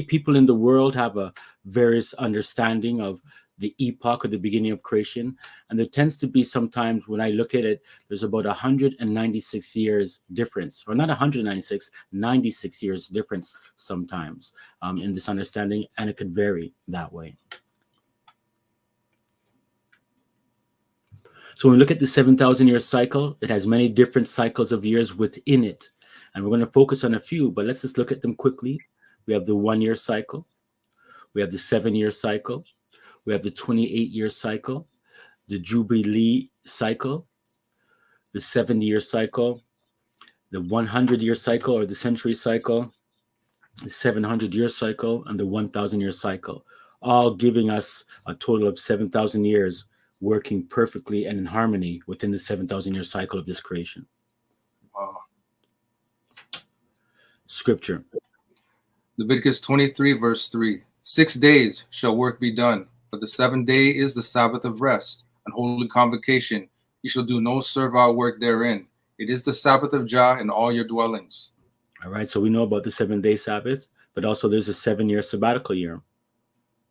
People in the world have a various understanding of the epoch or the beginning of creation, and there tends to be sometimes when I look at it, there's about 196 years difference, or not 196, 96 years difference sometimes in this understanding, and it could vary that way. So when we look at the 7,000-year cycle, it has many different cycles of years within it, and we're going to focus on a few, but let's just look at them quickly. We have the 1 year cycle, we have the 7 year cycle, we have the 28-year cycle, the Jubilee cycle, the 70-year cycle, the 100-year cycle or the century cycle, the 700-year cycle, and the 1,000-year cycle, all giving us a total of 7,000 years working perfectly and in harmony within the 7,000-year cycle of this creation. Wow. Scripture. Leviticus 23, verse 3. 6 days shall work be done, but the seventh day is the Sabbath of rest and holy convocation. You shall do no servile work therein. It is the Sabbath of Jah in all your dwellings. All right, so we know about the 7-day Sabbath, but also there's a 7-year sabbatical year.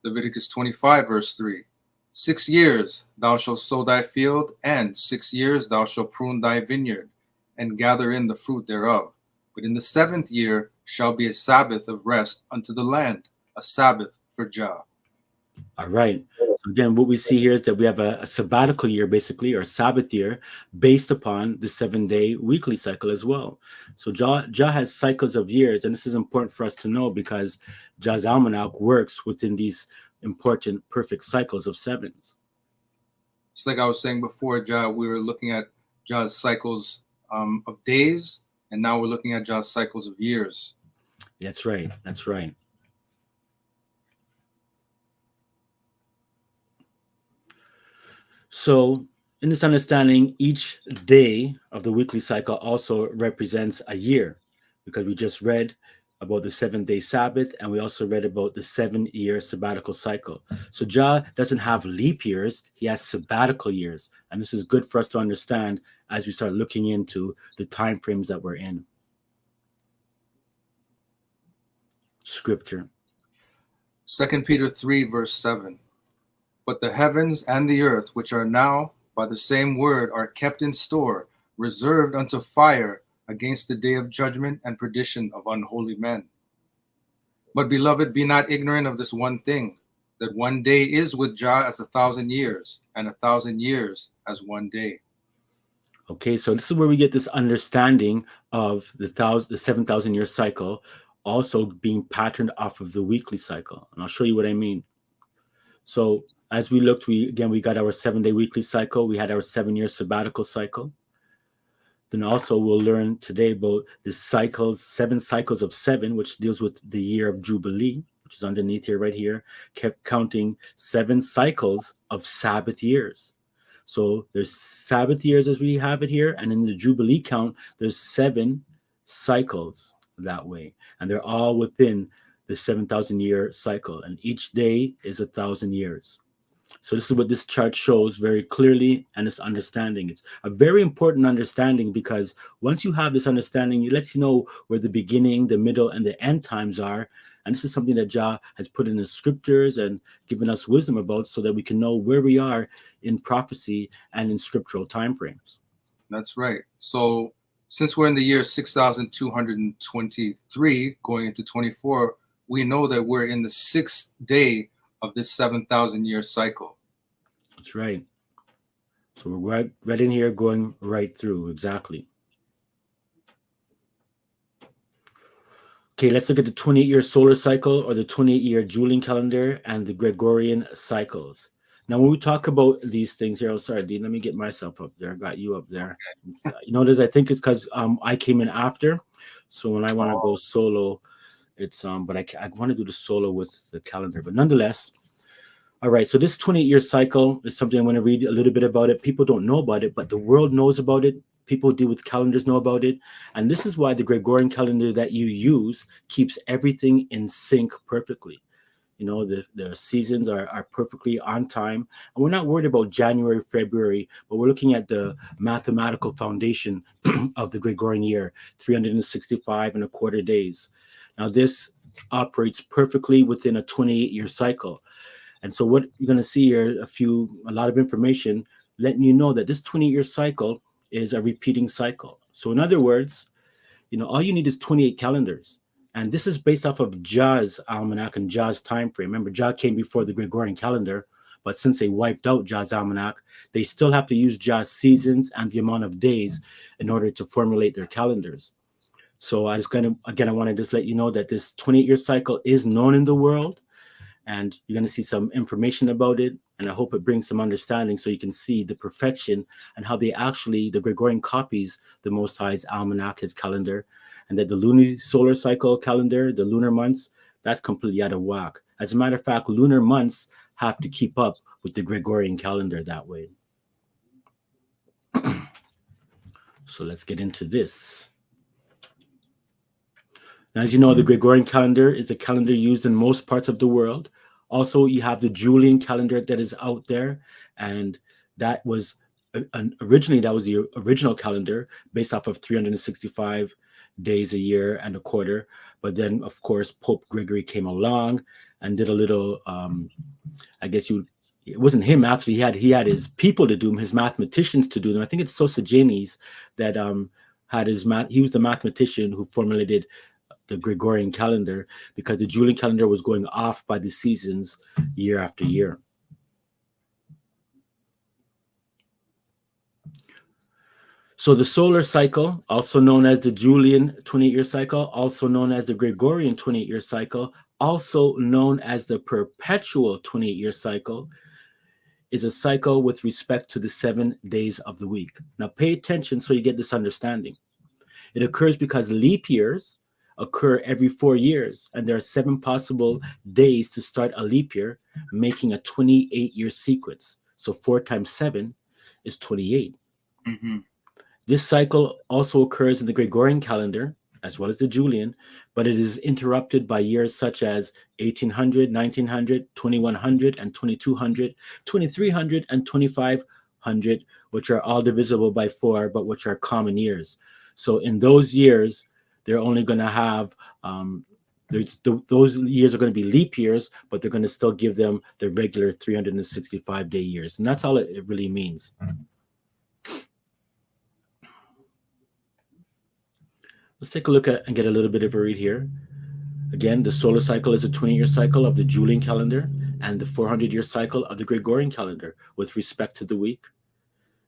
Leviticus 25, verse 3. 6 years thou shalt sow thy field, and 6 years thou shalt prune thy vineyard, and gather in the fruit thereof. But in the 7th year shall be a Sabbath of rest unto the land, a Sabbath for Jah. All right. So again, what we see here is that we have a sabbatical year, basically, or Sabbath year, based upon the 7-day weekly cycle as well. So Jah has cycles of years, and this is important for us to know because Jah's almanac works within these important, perfect cycles of sevens. Just like I was saying before, Jah, we were looking at Jah's cycles of days, and now we're looking at Jah's cycles of years. That's right. That's right. So in this understanding, each day of the weekly cycle also represents a year, because we just read about the 7-day Sabbath, and we also read about the 7-year sabbatical cycle. So Jah doesn't have leap years, he has sabbatical years. And this is good for us to understand as we start looking into the time frames that we're in. Scripture. 2 Peter 3, verse 7. But the heavens and the earth, which are now by the same word, are kept in store, reserved unto fire against the day of judgment and perdition of unholy men. But, beloved, be not ignorant of this one thing, that one day is with Jah as 1,000 years, and 1,000 years as one day. Okay, so this is where we get this understanding of the 7,000-year cycle also being patterned off of the weekly cycle. And I'll show you what I mean. So as we looked, we got our 7-day weekly cycle. We had our 7-year sabbatical cycle. Then also we'll learn today about the cycles, 7 cycles of 7, which deals with the year of Jubilee, which is underneath here, right here, kept counting 7 cycles of Sabbath years. So there's Sabbath years as we have it here, and in the Jubilee count, there's 7 cycles that way. And they're all within the 7,000-year cycle, and each day is 1,000 years. So this is what this chart shows very clearly, and this understanding. It's a very important understanding, because once you have this understanding, it lets you know where the beginning, the middle, and the end times are. And this is something that Jah has put in the scriptures and given us wisdom about, so that we can know where we are in prophecy and in scriptural time frames. That's right. So since we're in the year 6,223 going into 24, we know that we're in the 6th day of this 7,000-year cycle. That's right. So we're right in here going right through, exactly. Okay, let's look at the 28-year solar cycle, or the 28-year Julian calendar, and the Gregorian cycles. Now, when we talk about these things here, sorry, Dean, let me get myself up there. I got you up there. You notice, I think it's because I came in after. So when I want to go solo, it's but I want to do the solo with the calendar. But nonetheless, all right, so this 28-year cycle is something I want to read a little bit about it. People don't know about it, but the world knows about it. People who deal with calendars know about it. And this is why the Gregorian calendar that you use keeps everything in sync perfectly. You know, the seasons are perfectly on time. And we're not worried about January, February, but we're looking at the mathematical foundation of the Gregorian year, 365 and a quarter days. Now, this operates perfectly within a 28-year cycle. And so what you're going to see here, a lot of information letting you know that this 20-year cycle is a repeating cycle. So in other words, all you need is 28 calendars. And this is based off of Jah's almanac and Jah's time frame. Remember, Jah came before the Gregorian calendar, but since they wiped out Jah's almanac, they still have to use Jah's seasons and the amount of days in order to formulate their calendars. So I want to just let you know that this 28-year cycle is known in the world, and you're going to see some information about it. And I hope it brings some understanding so you can see the perfection and how the Gregorian copies the Most High's almanac, his calendar, and that the lunar solar cycle calendar, the lunar months, that's completely out of whack. As a matter of fact, lunar months have to keep up with the Gregorian calendar that way. So let's get into this. Now, as you know, the Gregorian calendar is the calendar used in most parts of the world. Also, you have the Julian calendar that is out there, and that was originally the original calendar based off of 365 days a year and a quarter. But then, of course, Pope Gregory came along and did a little. It wasn't him actually. He had his people to do them, his mathematicians to do them. I think it's Sosigenes that had his math. He was the mathematician who formulated the Gregorian calendar, because the Julian calendar was going off by the seasons year after year. So the solar cycle, also known as the Julian 28-year cycle, also known as the Gregorian 28-year cycle, also known as the perpetual 28-year cycle, is a cycle with respect to the 7 days of the week. Now pay attention so you get this understanding. It occurs because leap years occur every 4 years, and there are 7 possible days to start a leap year, making a 28-year sequence. So 4 times 7 is 28. Mm-hmm. This cycle also occurs in the Gregorian calendar, as well as the Julian, but it is interrupted by years such as 1800, 1900, 2100, and 2200, 2300, and 2500, which are all divisible by 4, but which are common years. So in those years, they're only going to have, those years are going to be leap years, but they're going to still give them the regular 365-day years. And that's all it really means. Let's take a look at and get a little bit of a read here. Again, the solar cycle is a 20-year cycle of the Julian calendar and the 400-year cycle of the Gregorian calendar with respect to the week.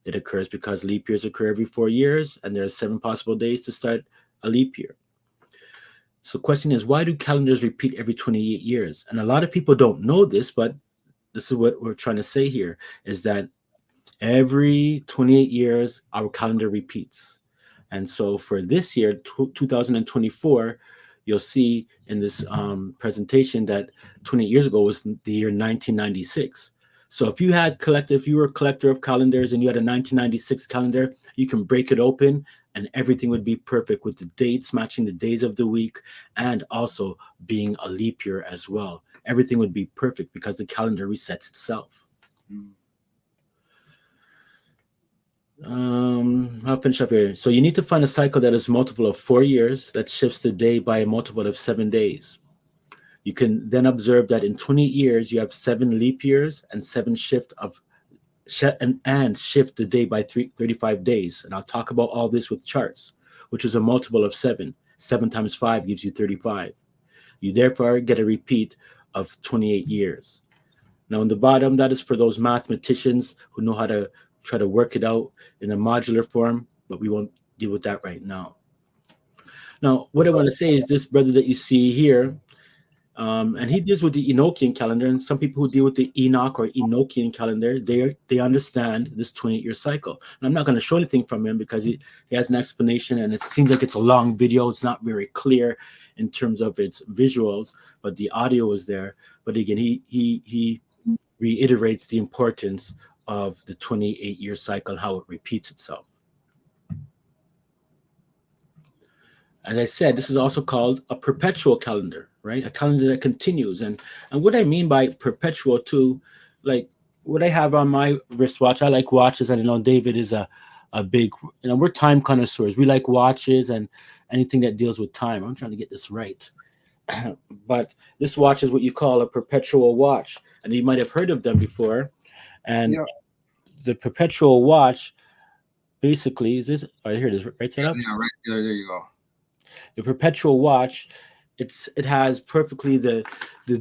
It occurs because leap years occur every 4 years, and there are 7 possible days to start a leap year. So the question is, why do calendars repeat every 28 years? And a lot of people don't know this, but this is what we're trying to say here, is that every 28 years, our calendar repeats. And so for this year, 2024, you'll see in this presentation that 28 years ago was the year 1996. So if you were a collector of calendars and you had a 1996 calendar, you can break it open and everything would be perfect with the dates matching the days of the week and also being a leap year as well. Everything would be perfect because the calendar resets itself. I'll finish up here. So you need to find a cycle that is multiple of 4 years that shifts the day by a multiple of 7 days. You can then observe that in 20 years, you have 7 leap years and 7 shift the day by 35 days. And I'll talk about all this with charts, which is a multiple of 7. 7 times 5 gives you 35. You therefore get a repeat of 28 years. Now, in the bottom, that is for those mathematicians who know how to try to work it out in a modular form, but we won't deal with that right now. Now, what I want to say is this brother that you see here, and he deals with the Enochian calendar, and some people who deal with the Enoch or Enochian calendar, they understand this 28-year cycle. And I'm not going to show anything from him because he has an explanation, and it seems like it's a long video. It's not very clear in terms of its visuals, but the audio is there. But again, he reiterates the importance of the 28-year cycle, how it repeats itself. As I said, this is also called a perpetual calendar, right? A calendar that continues. And what I mean by perpetual too, like what I have on my wristwatch, I like watches. And I know David is a big, we're time connoisseurs. We like watches and anything that deals with time. I'm trying to get this right. But this watch is what you call a perpetual watch, and you might have heard of them before. And Yeah, the perpetual watch basically is this right here. It is right set yeah, up. yeah, right there. There you go. The perpetual watch, it has perfectly the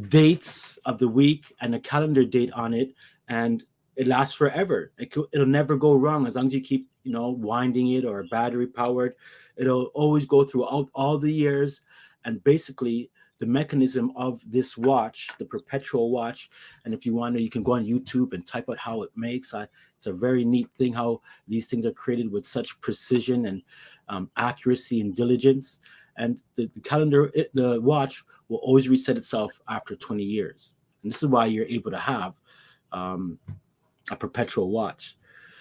dates of the week and the calendar date on it, and it lasts forever. It'll never go wrong as long as you keep winding it or battery powered. It'll always go throughout all the years, and basically the mechanism of this watch, the perpetual watch, and if you want to, you can go on YouTube and type out how it makes. It's a very neat thing how these things are created with such precision and accuracy and diligence. And the calendar, the watch will always reset itself after 20 years. And this is why you're able to have um, a perpetual watch.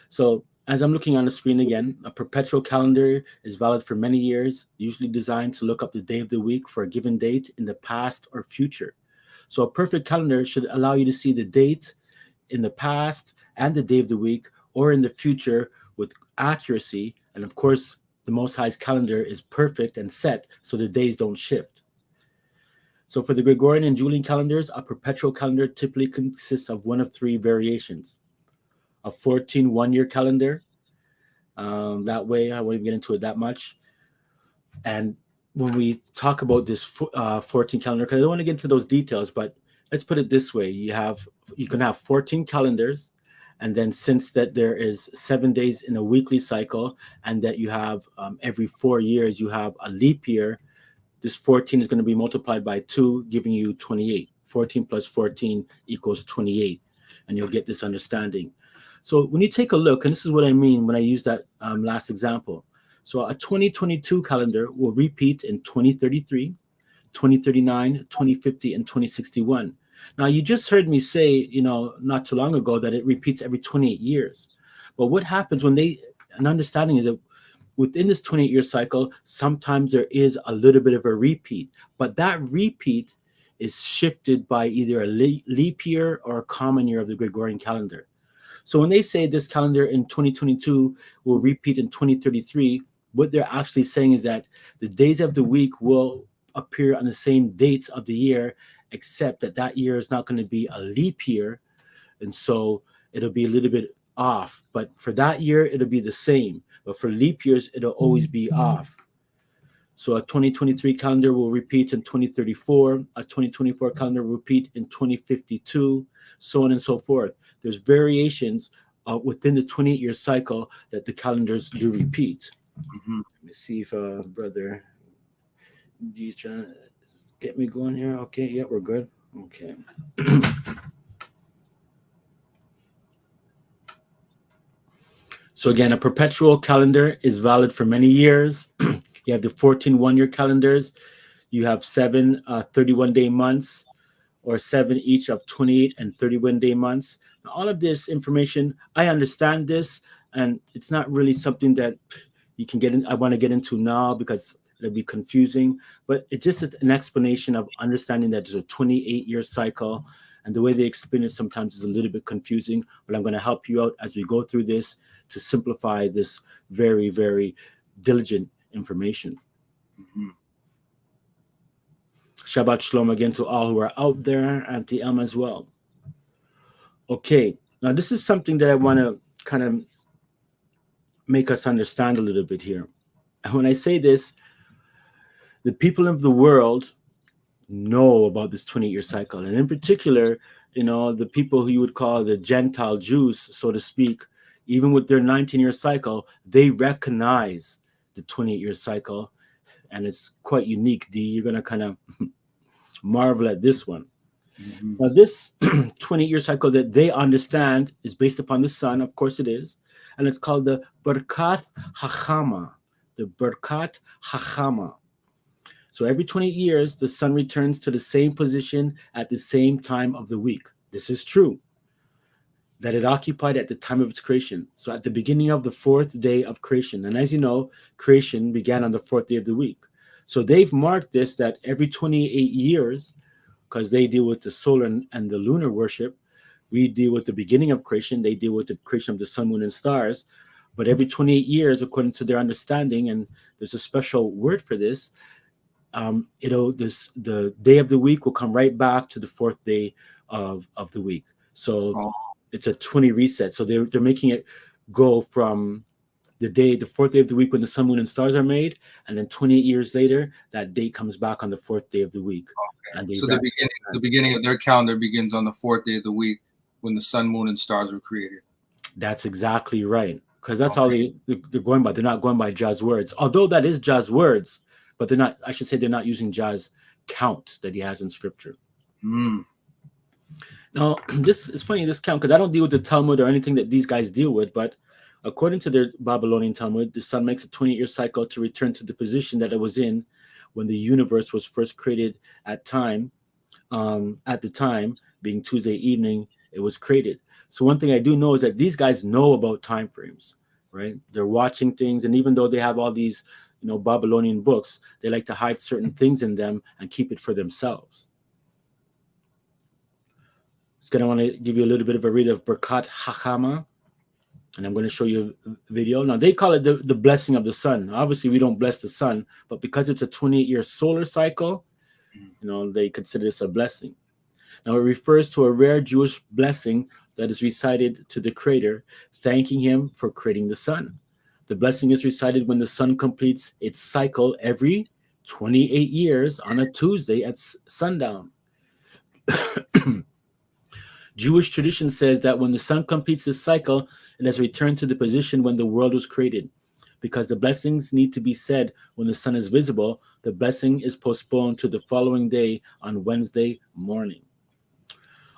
So as I'm looking on the screen again, a perpetual calendar is valid for many years, usually designed to look up the day of the week for a given date in the past or future. So a perfect calendar should allow you to see the date in the past and the day of the week or in the future with accuracy. And of course, the Most High's calendar is perfect and set so the days don't shift. So for the Gregorian and Julian calendars, a perpetual calendar typically consists of one of three variations: a 14 one-year calendar. That way, I won't even get into it that much. And when we talk about this 14 calendar, because I don't want to get into those details, but let's put it this way: you can have 14 calendars, and then since that there is 7 days in a weekly cycle, and that you have every 4 years you have a leap year, this 14 is going to be multiplied by 2, giving you 28. 14 plus 14 equals 28, and you'll get this understanding. So when you take a look, and this is what I mean when I use that last example. So a 2022 calendar will repeat in 2033, 2039, 2050, and 2061. Now, you just heard me say, not too long ago that it repeats every 28 years. But what happens an understanding is that within this 28-year cycle, sometimes there is a little bit of a repeat, but that repeat is shifted by either a leap year or a common year of the Gregorian calendar. So when they say this calendar in 2022 will repeat in 2033, what they're actually saying is that the days of the week will appear on the same dates of the year, except that that year is not going to be a leap year. And so it'll be a little bit off. But for that year, it'll be the same. But for leap years, it'll always be off. So a 2023 calendar will repeat in 2034, a 2024 calendar will repeat in 2052, so on and so forth. There's variations within the 28-year cycle that the calendars do repeat. Mm-hmm. Let me see if Brother G's trying to get me going here. Okay, yeah, we're good. Okay. So again, a perpetual calendar is valid for many years. You have the 14 one-year calendars. You have 7 31-day months, or 7 each of 28 and 31-day months. Now, all of this information, I understand this, and it's not really something that you can get in. I want to get into now because it'll be confusing, but it's just an explanation of understanding that there's a 28-year cycle, and the way they explain it sometimes is a little bit confusing, but I'm going to help you out as we go through this to simplify this very, very diligent information. Mm-hmm. Shabbat Shalom again to all who are out there, and to Elm as well. Okay, now this is something that I want to kind of make us understand a little bit here. And when I say this, the people of the world know about this 28-year cycle. And in particular, the people who you would call the Gentile Jews, so to speak, even with their 19-year cycle, they recognize the 28-year cycle. And it's quite unique, D. You're going to kind of marvel at this one. Mm-hmm. Now, this 20-year cycle that they understand is based upon the sun, of course it is, and it's called the Berkat Hachama, the Berkat Hachama. So every 20 years, the sun returns to the same position at the same time of the week. This is true, that it occupied at the time of its creation. So at the beginning of the 4th day of creation. And as you know, creation began on the 4th day of the week. So they've marked this, that every 28 years, because they deal with the solar and the lunar worship. We deal with the beginning of creation. They deal with the creation of the sun, moon, and stars. But every 28 years, according to their understanding, and there's a special word for this, it'll this the day of the week will come right back to the fourth day of the week. So Oh, it's a 20 reset. So they're making it go from the fourth day of the week when the sun, moon, and stars are made, and then 28 years later, that date comes back on the fourth day of the week, okay. and they So wrap. the beginning of their calendar begins on the fourth day of the week when the sun, moon, and stars were created. That's exactly right, because that's all Okay. they're going by. They're not going by Jah's words, although that is Jah's words, but they're not. I should say they're not using Jah's count that he has in Scripture. Mm. Now, this is funny, this count, because I don't deal with the Talmud or anything that these guys deal with, but according to their Babylonian Talmud, the sun makes a 20-year cycle to return to the position that it was in when the universe was first created at the time, being Tuesday evening, it was created. So one thing I do know is that these guys know about time frames, right? They're watching things, and even though they have all these, Babylonian books, they like to hide certain things in them and keep it for themselves. It's gonna want to give you a little bit of a read of Berkat Hachama, and I'm going to show you a video. Now they call it the blessing of the sun. Obviously, we don't bless the sun, but because it's a 28-year solar cycle, they consider this a blessing. Now it refers to a rare Jewish blessing that is recited to the Creator, thanking Him for creating the sun. The blessing is recited when the sun completes its cycle every 28 years on a Tuesday at sundown. Jewish tradition says that when the sun completes this cycle, it has returned to the position when the world was created. Because the blessings need to be said when the sun is visible, the blessing is postponed to the following day on Wednesday morning.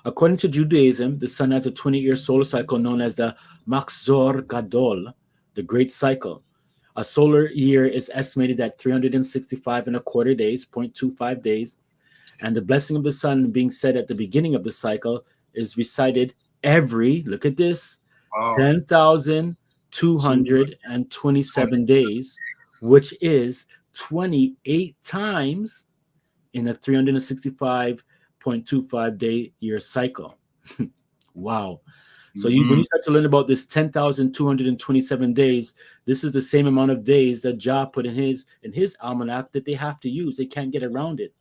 According to Judaism, the sun has a 20-year solar cycle known as the Machzor Gadol, the Great Cycle. A solar year is estimated at 365 and a quarter days, 0.25 days, and the blessing of the sun being said at the beginning of the cycle is recited every, look at this, Wow. 10,227 days, which is 28 times in a 365.25 day year cycle. Wow. So when you start to learn about this 10,227 days, this is the same amount of days that Jah put in his almanac that they have to use. They can't get around it.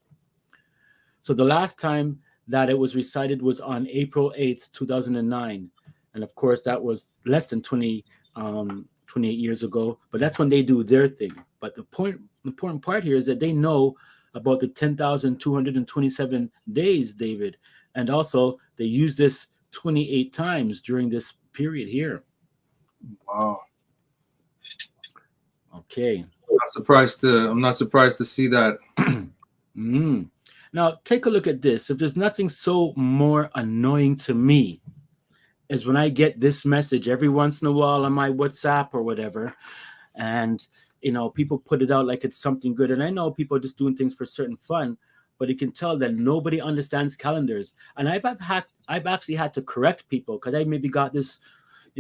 So the last time that it was recited was on April 8th, 2009. And of course, that was less than 28 years ago, but that's when they do their thing. But the important part here is that they know about the 10,227 days, David. And also they use this 28 times during this period here. Wow. Okay. I'm not surprised to see that. Now, take a look at this. If there's nothing so more annoying to me is when I get this message every once in a while on my WhatsApp or whatever, and people put it out like it's something good. And I know people are just doing things for certain fun, but you can tell that nobody understands calendars. And I've actually had to correct people because I maybe got this,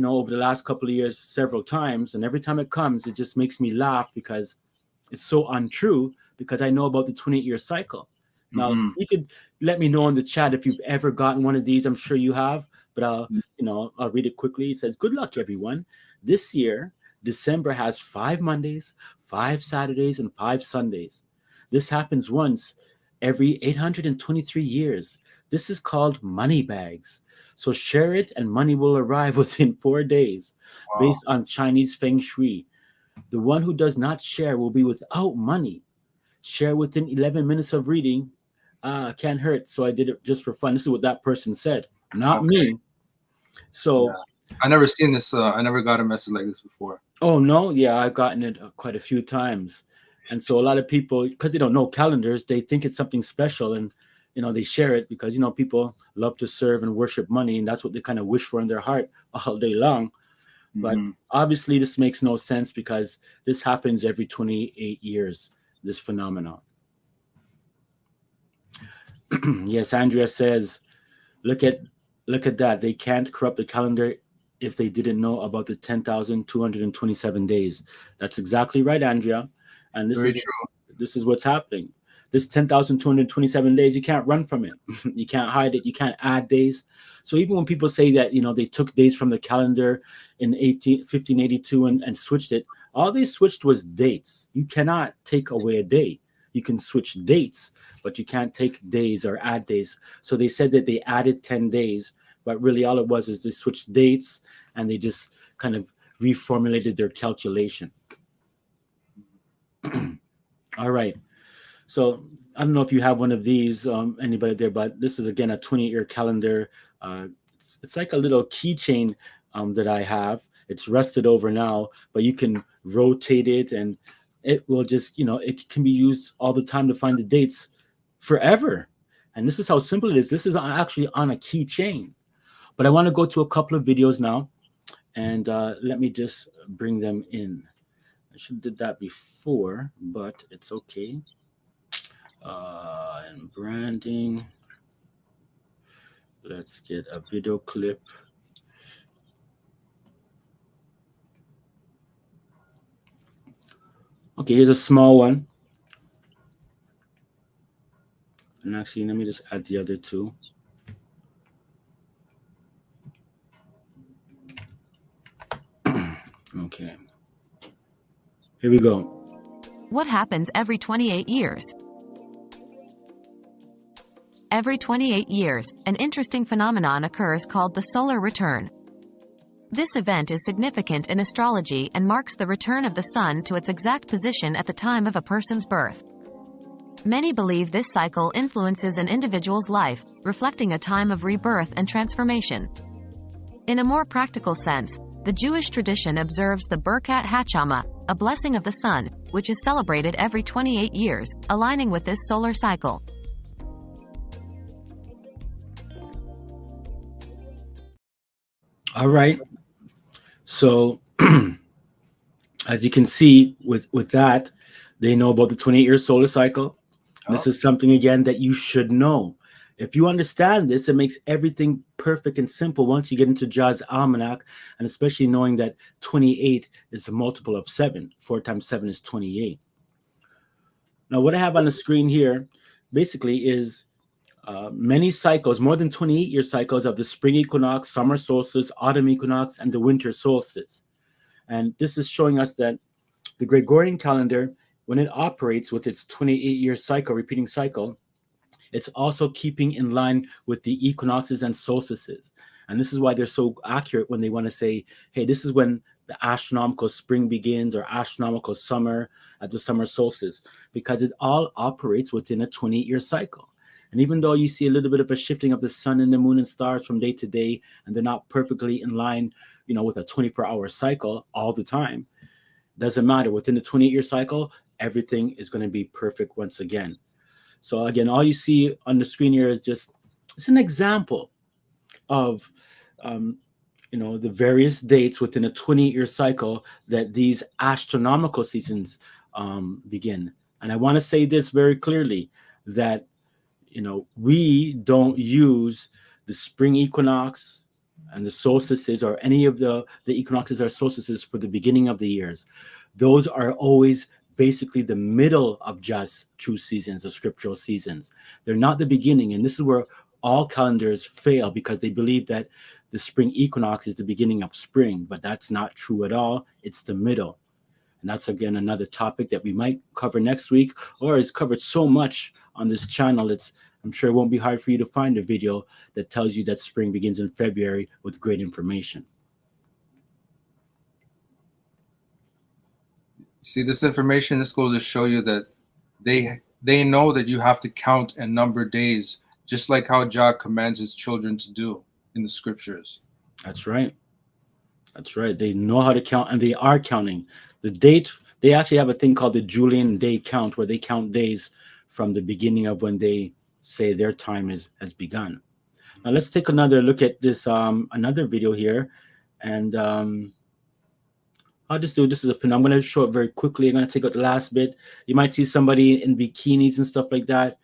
over the last couple of years several times, and every time it comes, it just makes me laugh because it's so untrue. Because I know about the 28-year cycle. Now, you could let me know in the chat if you've ever gotten one of these. I'm sure you have, but I'll read it quickly. It says, "Good luck, everyone. This year, December has 5 Mondays, 5 Saturdays, and 5 Sundays. This happens once every 823 years. This is called money bags. So share it and money will arrive within 4 days, based on Chinese Feng Shui. The one who does not share will be without money. Share within 11 minutes of reading. Can't hurt. So I did it just for fun." This is what that person said, not me. So I never seen this. I never got a message like this before. Oh no, yeah, I've gotten it quite a few times. And so a lot of people, because they don't know calendars, they think it's something special, and they share it because people love to serve and worship money, and that's what they kind of wish for in their heart all day long. But obviously this makes no sense because this happens every 28 years, this phenomenon. Yes, Andrea says, look at that. They can't corrupt the calendar if they didn't know about the 10,227 days. That's exactly right, Andrea. And this is what's happening. This 10,227 days, you can't run from it. You can't hide it. You can't add days. So even when people say that, they took days from the calendar in 1582 and switched it, all they switched was dates. You cannot take away a day. You can switch dates, but you can't take days or add days. So they said that they added 10 days, but really all it was is they switched dates and they just kind of reformulated their calculation. All right. So I don't know if you have one of these, anybody there, but this is again a 28-year calendar. It's like a little keychain that I have. It's rusted over now, but you can rotate it and it will just, it can be used all the time to find the dates forever. And this is how simple it is. This is actually on a keychain. But I want to go to a couple of videos now, and let me just bring them in. I should have did that before, but it's okay. And branding. Let's get a video clip. Okay, here's a small one. And actually, let me just add the other two. Okay. Here we go. What happens every 28 years? Every 28 years, an interesting phenomenon occurs called the solar return. This event is significant in astrology and marks the return of the sun to its exact position at the time of a person's birth. Many believe this cycle influences an individual's life, reflecting a time of rebirth and transformation. In a more practical sense, the Jewish tradition observes the Birkat Hachama, a blessing of the sun, which is celebrated every 28 years, aligning with this solar cycle. All right. So as you can see with that, they know about the 28-year solar cycle. Oh. This is something, again, that you should know. If you understand this, it makes everything perfect and simple once you get into Jah's Almanac, and especially knowing that 28 is a multiple of 7. 4 times 7 is 28. Now, what I have on the screen here basically is many cycles, more than 28-year cycles of the spring equinox, summer solstice, autumn equinox, and the winter solstice. And this is showing us that the Gregorian calendar, when it operates with its 28-year cycle, repeating cycle, it's also keeping in line with the equinoxes and solstices. And this is why they're so accurate when they want to say, hey, this is when the astronomical spring begins or astronomical summer at the summer solstice, because it all operates within a 28-year cycle. And even though you see a little bit of a shifting of the sun and the moon and stars from day to day, and they're not perfectly in line, with a 24-hour cycle all the time, doesn't matter. Within the 28-year cycle, everything is going to be perfect once again. So again, all you see on the screen here is it's an example of, the various dates within a 28-year cycle that these astronomical seasons begin. And I want to say this very clearly, that we don't use the spring equinox and the solstices or any of the equinoxes or solstices for the beginning of the years. Those are always basically the middle of Jah's true seasons, the scriptural seasons. They're not the beginning. And this is where all calendars fail, because they believe that the spring equinox is the beginning of spring, but that's not true at all. It's the middle. And that's, again, another topic that we might cover next week, or it's covered so much on this channel. I'm sure it won't be hard for you to find a video that tells you that spring begins in February with great information. See, this information, this goes to show you that they know that you have to count and number days, just like how Jah commands his children to do in the scriptures. That's right. That's right. They know how to count, and they are counting. The date, they actually have a thing called the Julian day count, where they count days from the beginning of when they say their time has begun. Now let's take another look at this, another video here. And I'll just do this as a pin. I'm going to show it very quickly. I'm going to take out the last bit. You might see somebody in bikinis and stuff like that.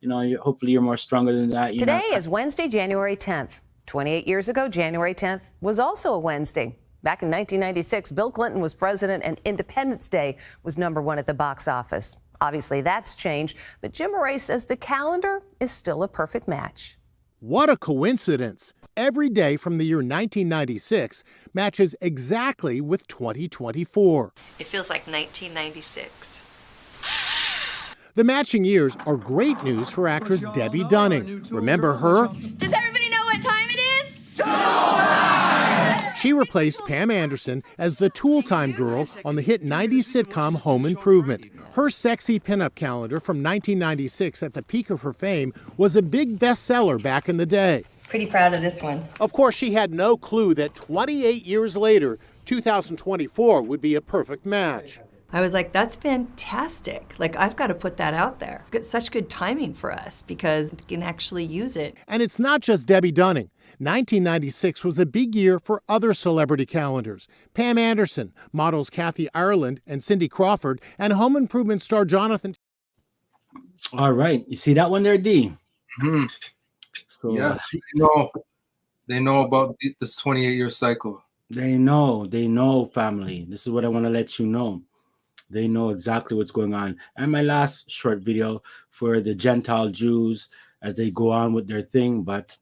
Hopefully you're more stronger than that. Today is Wednesday, January 10th. 28 years ago, January 10th was also a Wednesday. Back in 1996, Bill Clinton was president and Independence Day was #1 at the box office. Obviously, that's changed, but Jim Moray says the calendar is still a perfect match. What a coincidence. Every day from the year 1996 matches exactly with 2024. It feels like 1996. The matching years are great news for actress Debbie Dunning. Remember her? Does everybody know what time it is? She replaced Pam Anderson as the Tool Time girl on the hit 90s sitcom Home Improvement. Her sexy pinup calendar from 1996, at the peak of her fame, was a big bestseller back in the day. Pretty proud of this one. Of course, she had no clue that 28 years later, 2024 would be a perfect match. I was like, that's fantastic. Like, I've got to put that out there. It's such good timing for us because we can actually use it. And it's not just Debbie Dunning. 1996 was a big year for other celebrity calendars. Pam Anderson, models Kathy Ireland and Cindy Crawford, and Home Improvement star Jonathan. All right. You see that one there, D? Mm-hmm. So, Yeah, they know about this 28-year cycle. They know, family. This is what I want to let you know. They know exactly what's going on. And my last short video for the Gentile Jews as they go on with their thing, but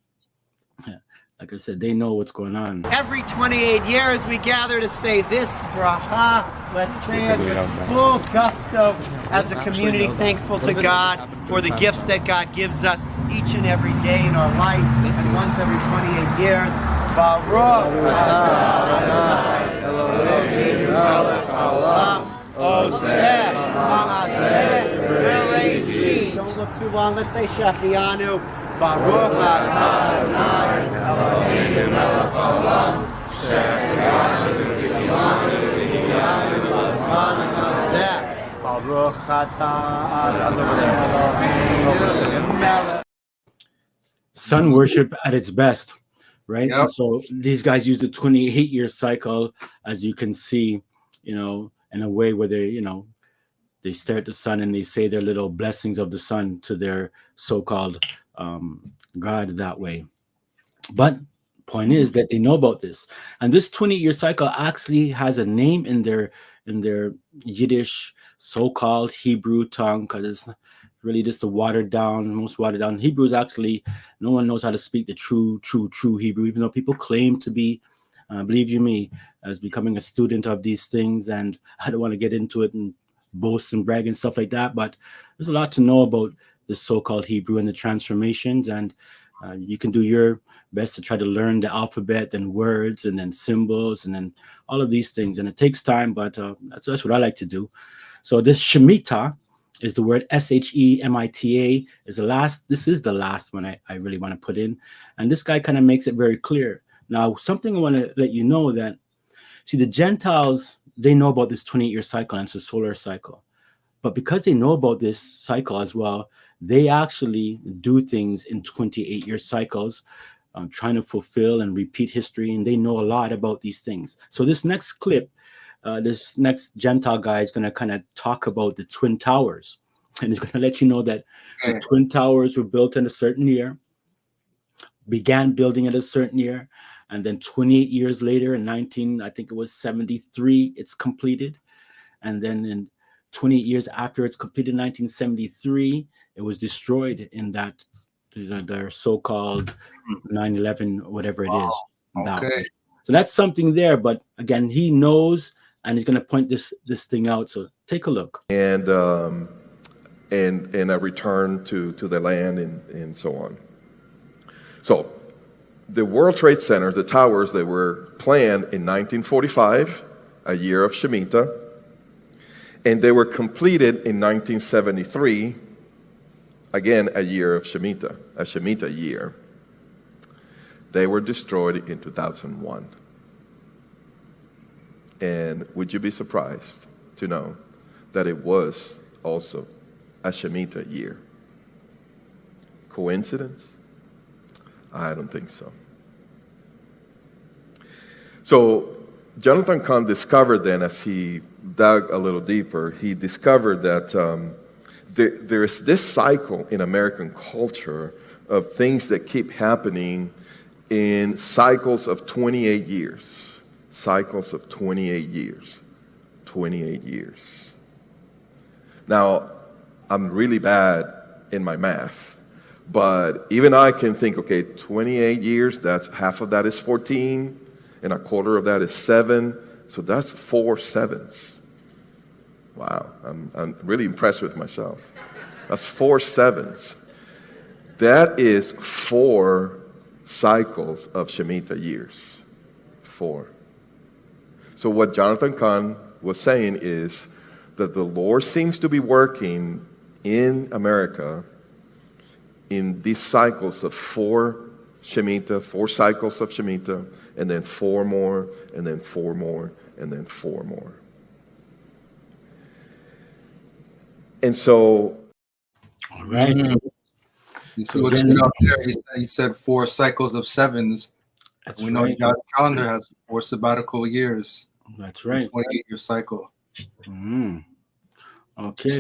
like I said, they know what's going on. Every 28 years we gather to say this bracha. Let's say it with full gusto as a community, thankful to God for the gifts that God gives us each and every day in our life. And once every 28 years, Baruch atah Eloheinu melech haolam oseh ha'aseh v'leisi. Don't look too long. Let's say Shafianu. Baruch atah Eloheinu melech haolam she'achayanu v'kiyanu b'zman hazeh. Baruch atah Eloheinu melech. Sun worship at its best, right? Yep. And so these guys use the 28-year cycle, as you can see, in a way where they stare at the sun and they say their little blessings of the sun to their so-called God that way. But point is that they know about this, and this 20-year cycle actually has a name in their Yiddish so-called Hebrew tongue, because it's really just the most watered down Hebrew. Is actually, no one knows how to speak the true Hebrew, even though people claim to be. Believe you me, as becoming a student of these things, and I don't want to get into it and boast and brag and stuff like that, but there's a lot to know about the so-called Hebrew and the transformations, and you can do your best to try to learn the alphabet and words and then symbols and then all of these things, and it takes time, but that's what I like to do. So this Shemitah is the word Shemita this is the last one I really want to put in, and this guy kind of makes it very clear. Now, something I want to let you know that, see, the Gentiles, they know about this 28-year cycle, and it's a solar cycle. But because they know about this cycle as well, they actually do things in 28-year cycles, trying to fulfill and repeat history, and they know a lot about these things. So this next clip, this next Gentile guy is going to kind of talk about the Twin Towers, and he's going to let you know that the Twin Towers were built in a certain year, began building in a certain year, and then 28 years later, in 1973, it's completed. And then in 28 years after it's completed, 1973, it was destroyed in that their so-called 9/11, whatever it is. Okay. So that's something there. But again, he knows, and he's going to point this thing out. So take a look. And a return to the land and so on. So the World Trade Center, the towers, they were planned in 1945, a year of Shemitah, and they were completed in 1973, again a year of Shemitah, a Shemitah year. They were destroyed in 2001. And would you be surprised to know that it was also a Shemitah year? Coincidence? I don't think so. So Jonathan Kahn discovered then, as he dug a little deeper, he discovered that there is this cycle in American culture of things that keep happening in cycles of 28 years. Cycles of 28 years. 28 years. Now, I'm really bad in my math. But even I can think, okay, 28 years, that's half of that is 14, and a quarter of that is 7, so that's 4 sevens. Wow, I'm really impressed with myself. That's 4 sevens. That is 4 cycles of Shemitah years. 4. So what Jonathan Kahn was saying is that the Lord seems to be working in America in these cycles of 4 Shemitah, 4 cycles of Shemitah, and then 4 more, and then 4 more, and then 4 more. And so, All right. You see what's up there? He said 4 cycles of sevens. That's We know right. God's calendar has 4 sabbatical years. That's right. 28-year cycle. Okay.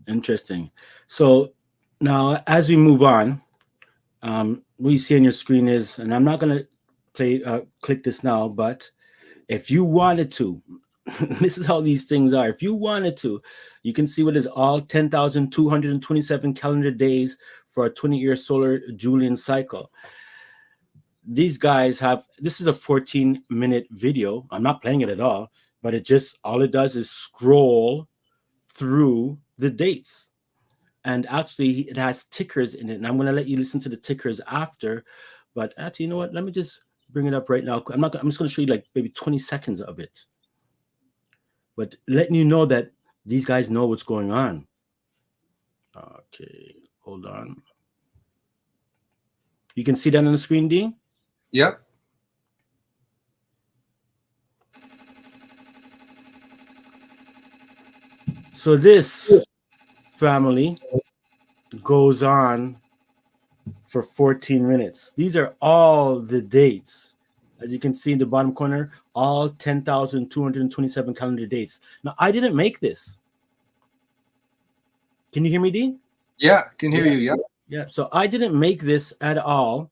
Interesting. So now, as we move on, what you see on your screen is, and I'm not going to click this now, but if you wanted to, this is how these things are. If you wanted to, you can see what is all 10,227 calendar days for a 20-year solar Julian cycle. These guys have, this is a 14-minute video. I'm not playing it at all, but all it does is scroll through the dates. And actually, it has tickers in it. And I'm going to let you listen to the tickers after. But actually, you know what? Let me just bring it up right now. I'm just going to show you like maybe 20 seconds of it. But letting you know that these guys know what's going on. Okay, hold on. You can see that on the screen, Dean? Yep. So this family goes on for 14 minutes. These are all the dates. As you can see in the bottom corner, all 10,227 calendar dates. Now, I didn't make this. Can you hear me, Dean? Yeah, I can hear you. Yeah. Yeah, so I didn't make this at all.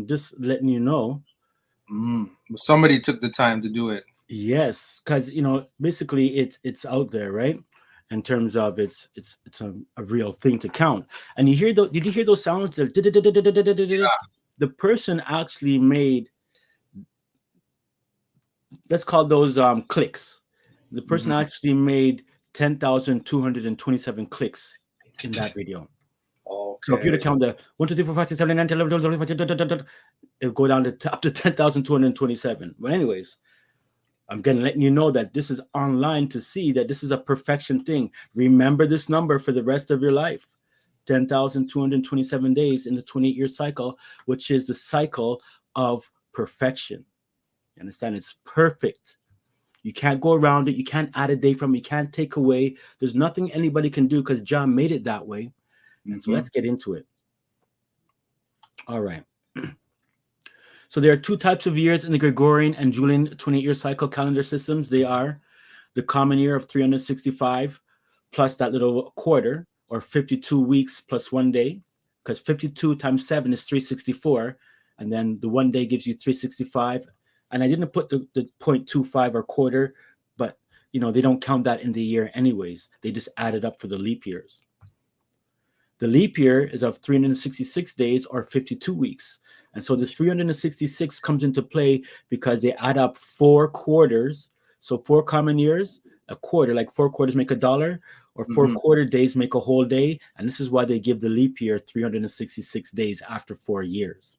Just letting you know. Somebody took the time to do it. Yes, because basically it's out there, right? In terms of it's a real thing to count. And you hear did you hear those sounds? The person actually made, let's call those clicks. The person actually made 10,227 clicks in that video. Okay. So if you were to count the 1, 2, 3, 4, 5, 6, 7, 8, 9, 10, 11, 12, 13, it'll go down to up to 10,227. But anyways, I'm going to let you know that this is online to see that this is a perfection thing. Remember this number for the rest of your life. 10,227 days in the 28-year cycle, which is the cycle of perfection. You understand? It's perfect. You can't go around it. You can't add a day from it. You can't take away. There's nothing anybody can do because John made it that way. And so let's get into it. All right. So there are 2 types of years in the Gregorian and Julian 28-year cycle calendar systems. They are the common year of 365 plus that little quarter, or 52 weeks plus 1 day, because 52 times 7 is 364. And then the 1 day gives you 365. And I didn't put the 0.25 or quarter, but they don't count that in the year anyways. They just add it up for the leap years. The leap year is of 366 days or 52 weeks. And so this 366 comes into play because they add up 4 quarters. So 4 common years, a quarter, like 4 quarters make $1, or 4 quarter days make a whole day. And this is why they give the leap year 366 days after 4 years.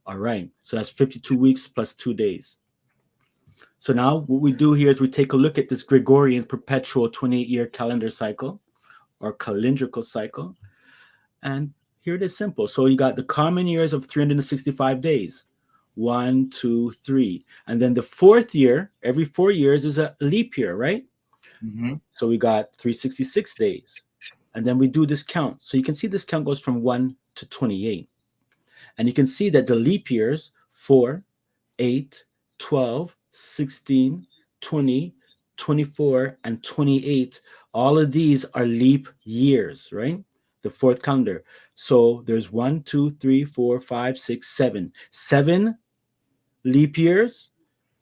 All right. So that's 52 weeks plus 2 days. So now what we do here is we take a look at this Gregorian perpetual 28-year calendar cycle or calendrical cycle. And here it is simple. So you got the common years of 365 days. 1, 2, 3. And then the 4th year, every 4 years is a leap year, right? So we got 366 days. And then we do this count. So you can see this count goes from 1 to 28. And you can see that the leap years, 4, 8, 12, 16, 20, 24, and 28, all of these are leap years, right? The 4th calendar. So there's 1, 2, 3, 4, 5, 6, 7. 7 leap years.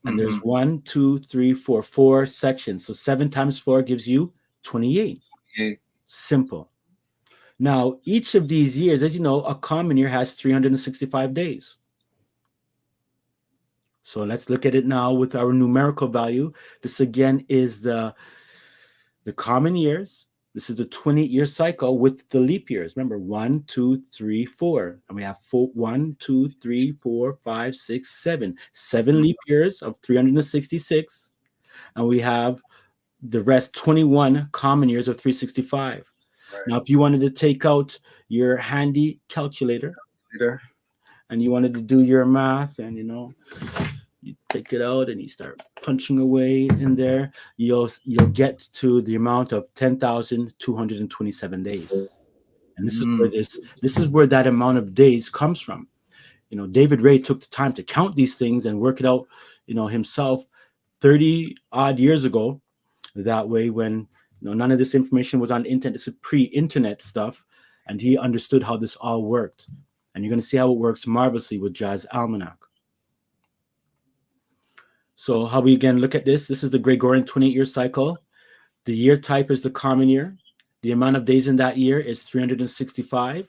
And there's 1, 2, 3, 4, 4 sections. So 7 times 4 gives you 28. Simple. Now, each of these years, as you know, a common year has 365 days. So let's look at it now with our numerical value. This again is the common years. This is the 28-year cycle with the leap years. Remember, 1, 2, 3, 4. And we have 1, 2, 3, 4, 5, 6, 7. 7 leap years of 366. And we have the rest 21 common years of 365. Right. Now, if you wanted to take out your handy calculator and you wanted to do your math, and you take it out and you start punching away in there, you'll get to the amount of 10,227 days. And this is where that amount of days comes from. David Ray took the time to count these things and work it out, himself 30 odd years ago. That way, when none of this information was on the internet, this is pre-internet stuff, and he understood how this all worked. And you're going to see how it works marvelously with Jazz Almanac. So how we again look at this? This is the Gregorian 28-year cycle. The year type is the common year. The amount of days in that year is 365.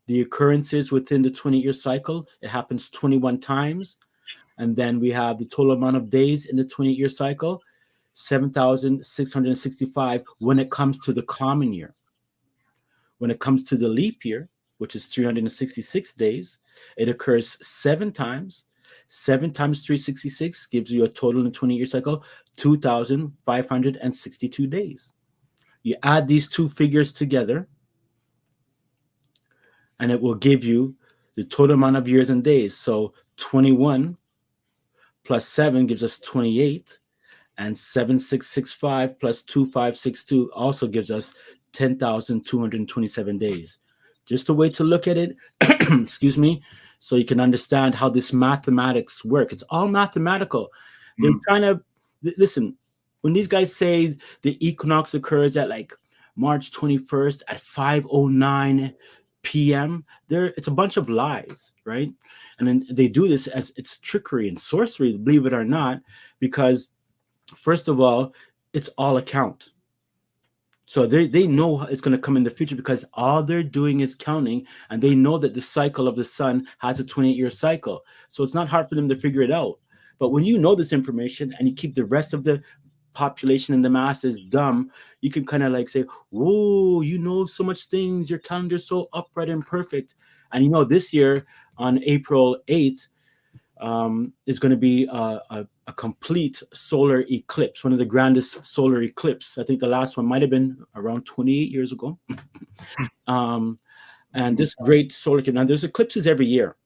The occurrences within the 28-year cycle, it happens 21 times. And then we have the total amount of days in the 28-year cycle, 7,665 when it comes to the common year. When it comes to the leap year, which is 366 days, it occurs 7 times. 7 times 366 gives you a total in the 20-year cycle, 2,562 days. You add these two figures together, and it will give you the total amount of years and days. So 21 plus 7 gives us 28, and 7,665 plus 2,562 also gives us 10,227 days. Just a way to look at it, excuse me, so you can understand how this mathematics work. It's all mathematical. They're trying to, listen, when these guys say the equinox occurs at like March 21st at 5:09 p.m., it's a bunch of lies, right? And then they do this as it's trickery and sorcery, believe it or not, because first of all, it's all a count. So they know it's going to come in the future because all they're doing is counting, and they know that the cycle of the sun has a 28-year cycle. So it's not hard for them to figure it out. But when you know this information and you keep the rest of the population and the masses dumb, you can kind of like say, whoa, you know so much things. Your calendar's so upright and perfect. And this year on April 8th, is going to be a complete solar eclipse, one of the grandest solar eclipses. I think the last one might have been around 28 years ago. And this great solar eclipse, now there's eclipses every year,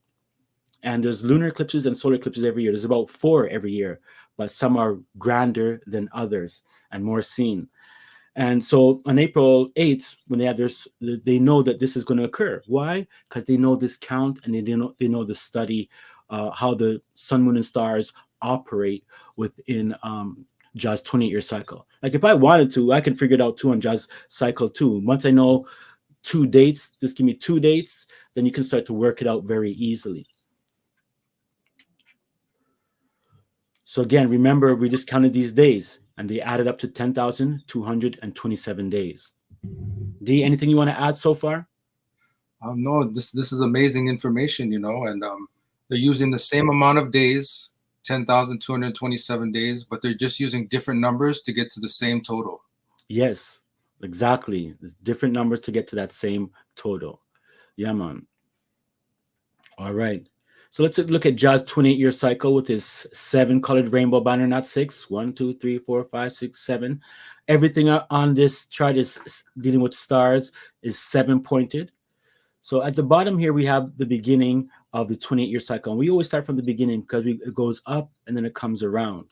and there's lunar eclipses and solar eclipses every year. There's about 4 every year, but some are grander than others and more seen. And so on April 8th, when they have they know that this is going to occur. Why? Because they know this count, and they know the study, how the sun, moon, and stars operate within Jazz 28-year cycle. Like if I wanted to, I can figure it out too on Jazz cycle 2. Once I know 2 dates, just give me 2 dates, then you can start to work it out very easily. So again, remember, we just counted these days, and they added up to 10,227 days. D, anything you want to add so far? No, this is amazing information, and they're using the same amount of days, 10,227 days, but they're just using different numbers to get to the same total. Yes, exactly. There's different numbers to get to that same total. Yeah, man. All right. So let's look at Jazz 28-year cycle with his 7 colored rainbow banner, not 6. 1, 2, 3, 4, 5, 6, 7. Everything on this chart is dealing with stars is 7 pointed. So at the bottom here, we have the beginning of the 28-year cycle. And we always start from the beginning because it goes up and then it comes around.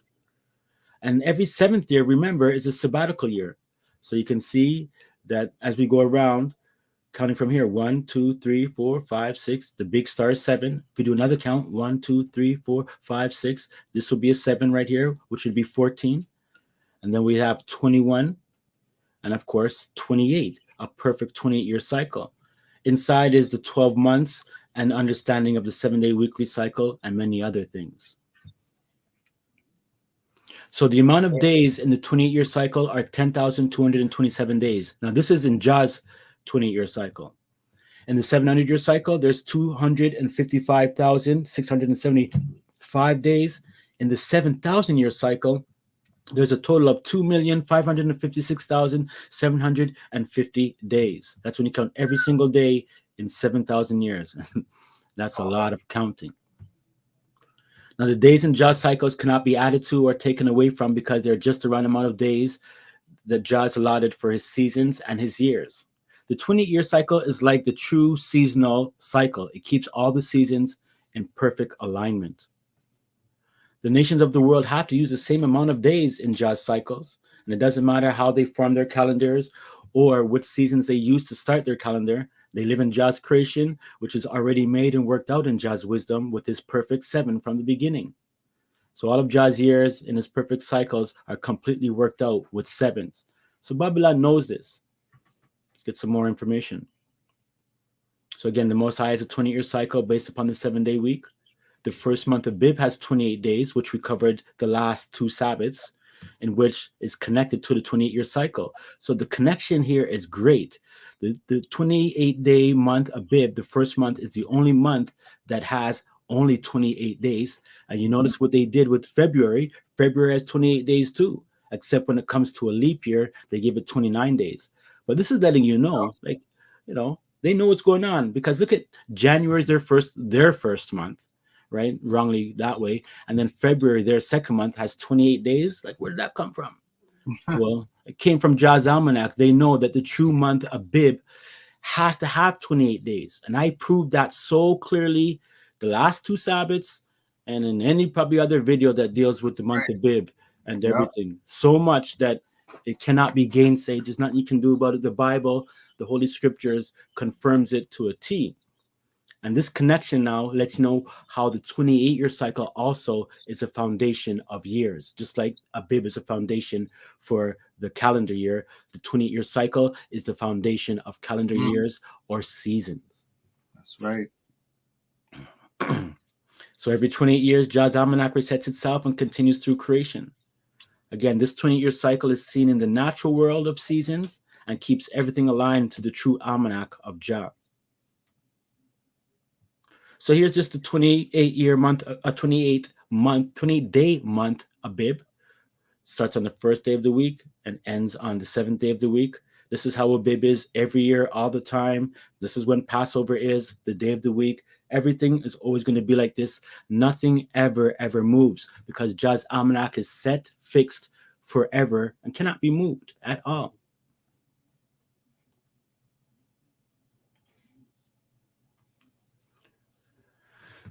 And every 7th year, remember, is a sabbatical year. So you can see that as we go around, counting from here, 1, 2, 3, 4, 5, 6. The big star is 7. If we do another count, 1, 2, 3, 4, 5, 6. This will be a 7 right here, which would be 14. And then we have 21. And of course, 28, a perfect 28-year cycle. Inside is the 12 months and understanding of the 7-day weekly cycle and many other things. So the amount of days in the 28-year cycle are 10,227 days. Now, this is in Jazz 28-year cycle. In the 700-year cycle, there's 255,675 days. In the 7,000-year cycle, there's a total of 2,556,750 days. That's when you count every single day in 7,000 years. That's a lot of counting. Now, the days in Jah cycles cannot be added to or taken away from because they're just the right amount of days that Jah has allotted for his seasons and his years. The 28-year cycle is like the true seasonal cycle. It keeps all the seasons in perfect alignment. The nations of the world have to use the same amount of days in Jah's cycles, and it doesn't matter how they form their calendars or which seasons they use to start their calendar. They live in Jah's creation, which is already made and worked out in Jah's wisdom with his perfect 7 from the beginning. So all of Jah's years in his perfect cycles are completely worked out with 7s. So Babylon knows this. Let's get some more information. So again, the Most High is a 20-year cycle based upon the 7-day week. The first month of Bib has 28 days, which we covered the last 2 Sabbaths, in which is connected to the 28-year cycle. So the connection here is great. The 28-day month of Bib, the first month, is the only month that has only 28 days. And you notice what they did with February. February has 28 days too, except when it comes to a leap year, they give it 29 days. But this is letting you know, like, you know, they know what's going on, because look at January is their first month. Right? Wrongly that way. And then February, their second month, has 28 days. Like, where did that come from? Well, it came from Jah's Almanac. They know that the true month of Bib has to have 28 days. And I proved that so clearly the last 2 Sabbaths and in any probably other video that deals with the month of Bib and everything. So much that it cannot be gainsaid. There's nothing you can do about it. The Bible, the Holy Scriptures, confirms it to a T. And this connection now lets you know how the 28-year cycle also is a foundation of years. Just like a Bib is a foundation for the calendar year, the 28-year cycle is the foundation of calendar years or seasons. That's right. So every 28 years, Jah's Almanac resets itself and continues through creation. Again, this 28-year cycle is seen in the natural world of seasons and keeps everything aligned to the true Almanac of Jah. So here's just the 28-year month, a 28-day month Abib. Starts on the first day of the week and ends on the 7th day of the week. This is how Abib is every year, all the time. This is when Passover is, the day of the week. Everything is always going to be like this. Nothing ever moves, because Jah's Almanac is set, fixed forever, and cannot be moved at all.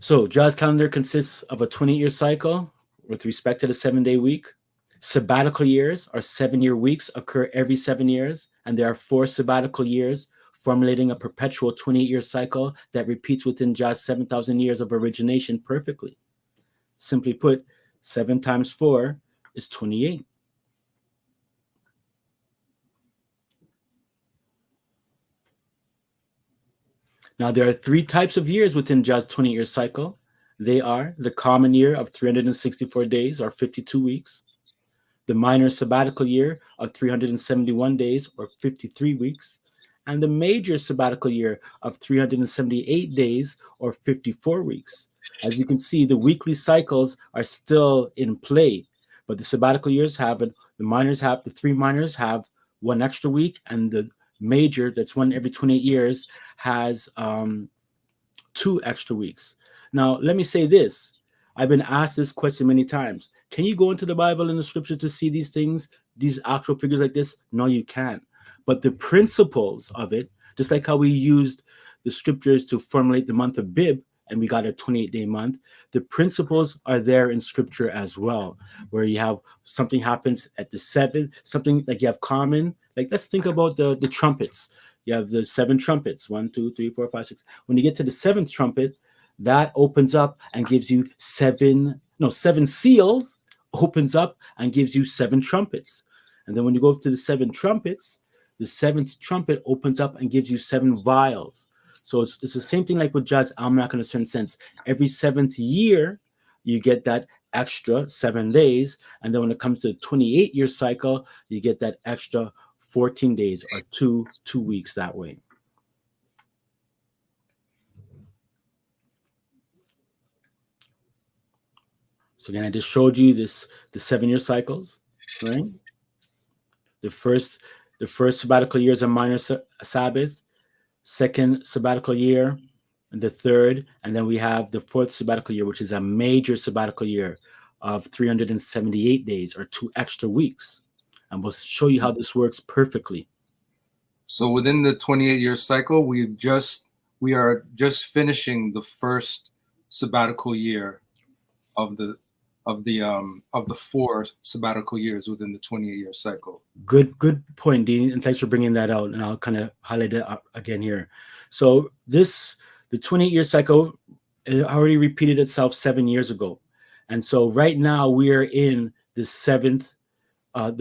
So Jah's calendar consists of a 20-year cycle with respect to the 7-day week. Sabbatical years or 7-year weeks occur every 7 years, and there are 4 sabbatical years, formulating a perpetual 28-year cycle that repeats within Jah's 7,000 years of origination perfectly. Simply put, 7 times 4 is 28. Now, there are 3 types of years within Jah's 20-year cycle. They are the common year of 364 days or 52 weeks, the minor sabbatical year of 371 days or 53 weeks, and the major sabbatical year of 378 days or 54 weeks. As you can see, the weekly cycles are still in play, but the sabbatical years have it. The 3 minors have 1 extra week, and the major, that's one every 28 years, has 2 extra weeks. Now, let me say this. I've been asked this question many times. Can you go into the Bible and the scriptures to see these things, these actual figures like this? No, you can't. But the principles of it, just like how we used the scriptures to formulate the month of Bib, and we got a 28-day month, the principles are there in scripture as well, where you have something happens at the 7th, something like you have common. Like, let's think about the trumpets. You have the 7 trumpets, 1, 2, 3, 4, 5, 6. When you get to the 7th trumpet, that opens up and gives you 7 seals, opens up and gives you 7 trumpets. And then when you go to the 7 trumpets, the 7th trumpet opens up and gives you 7 vials. So it's the same thing like with Jah's Almanac in a certain sense. Every 7th year, you get that extra 7 days. And then when it comes to the 28-year cycle, you get that extra 14 days or 2 weeks that way. So again, I just showed you the 7-year cycles. right? The first sabbatical year is a minor Sabbath, second sabbatical year, and the third, and then we have the fourth sabbatical year, which is a major sabbatical year of 378 days or 2 extra weeks. And we'll show you how this works perfectly. So within the 28-year cycle, we are just finishing the first sabbatical year of the 4 sabbatical years within the 28-year cycle. Good point, Dean, and thanks for bringing that out. And I'll kind of highlight it again here. So the 28-year cycle, it already repeated itself 7 years ago, and so right now we are in the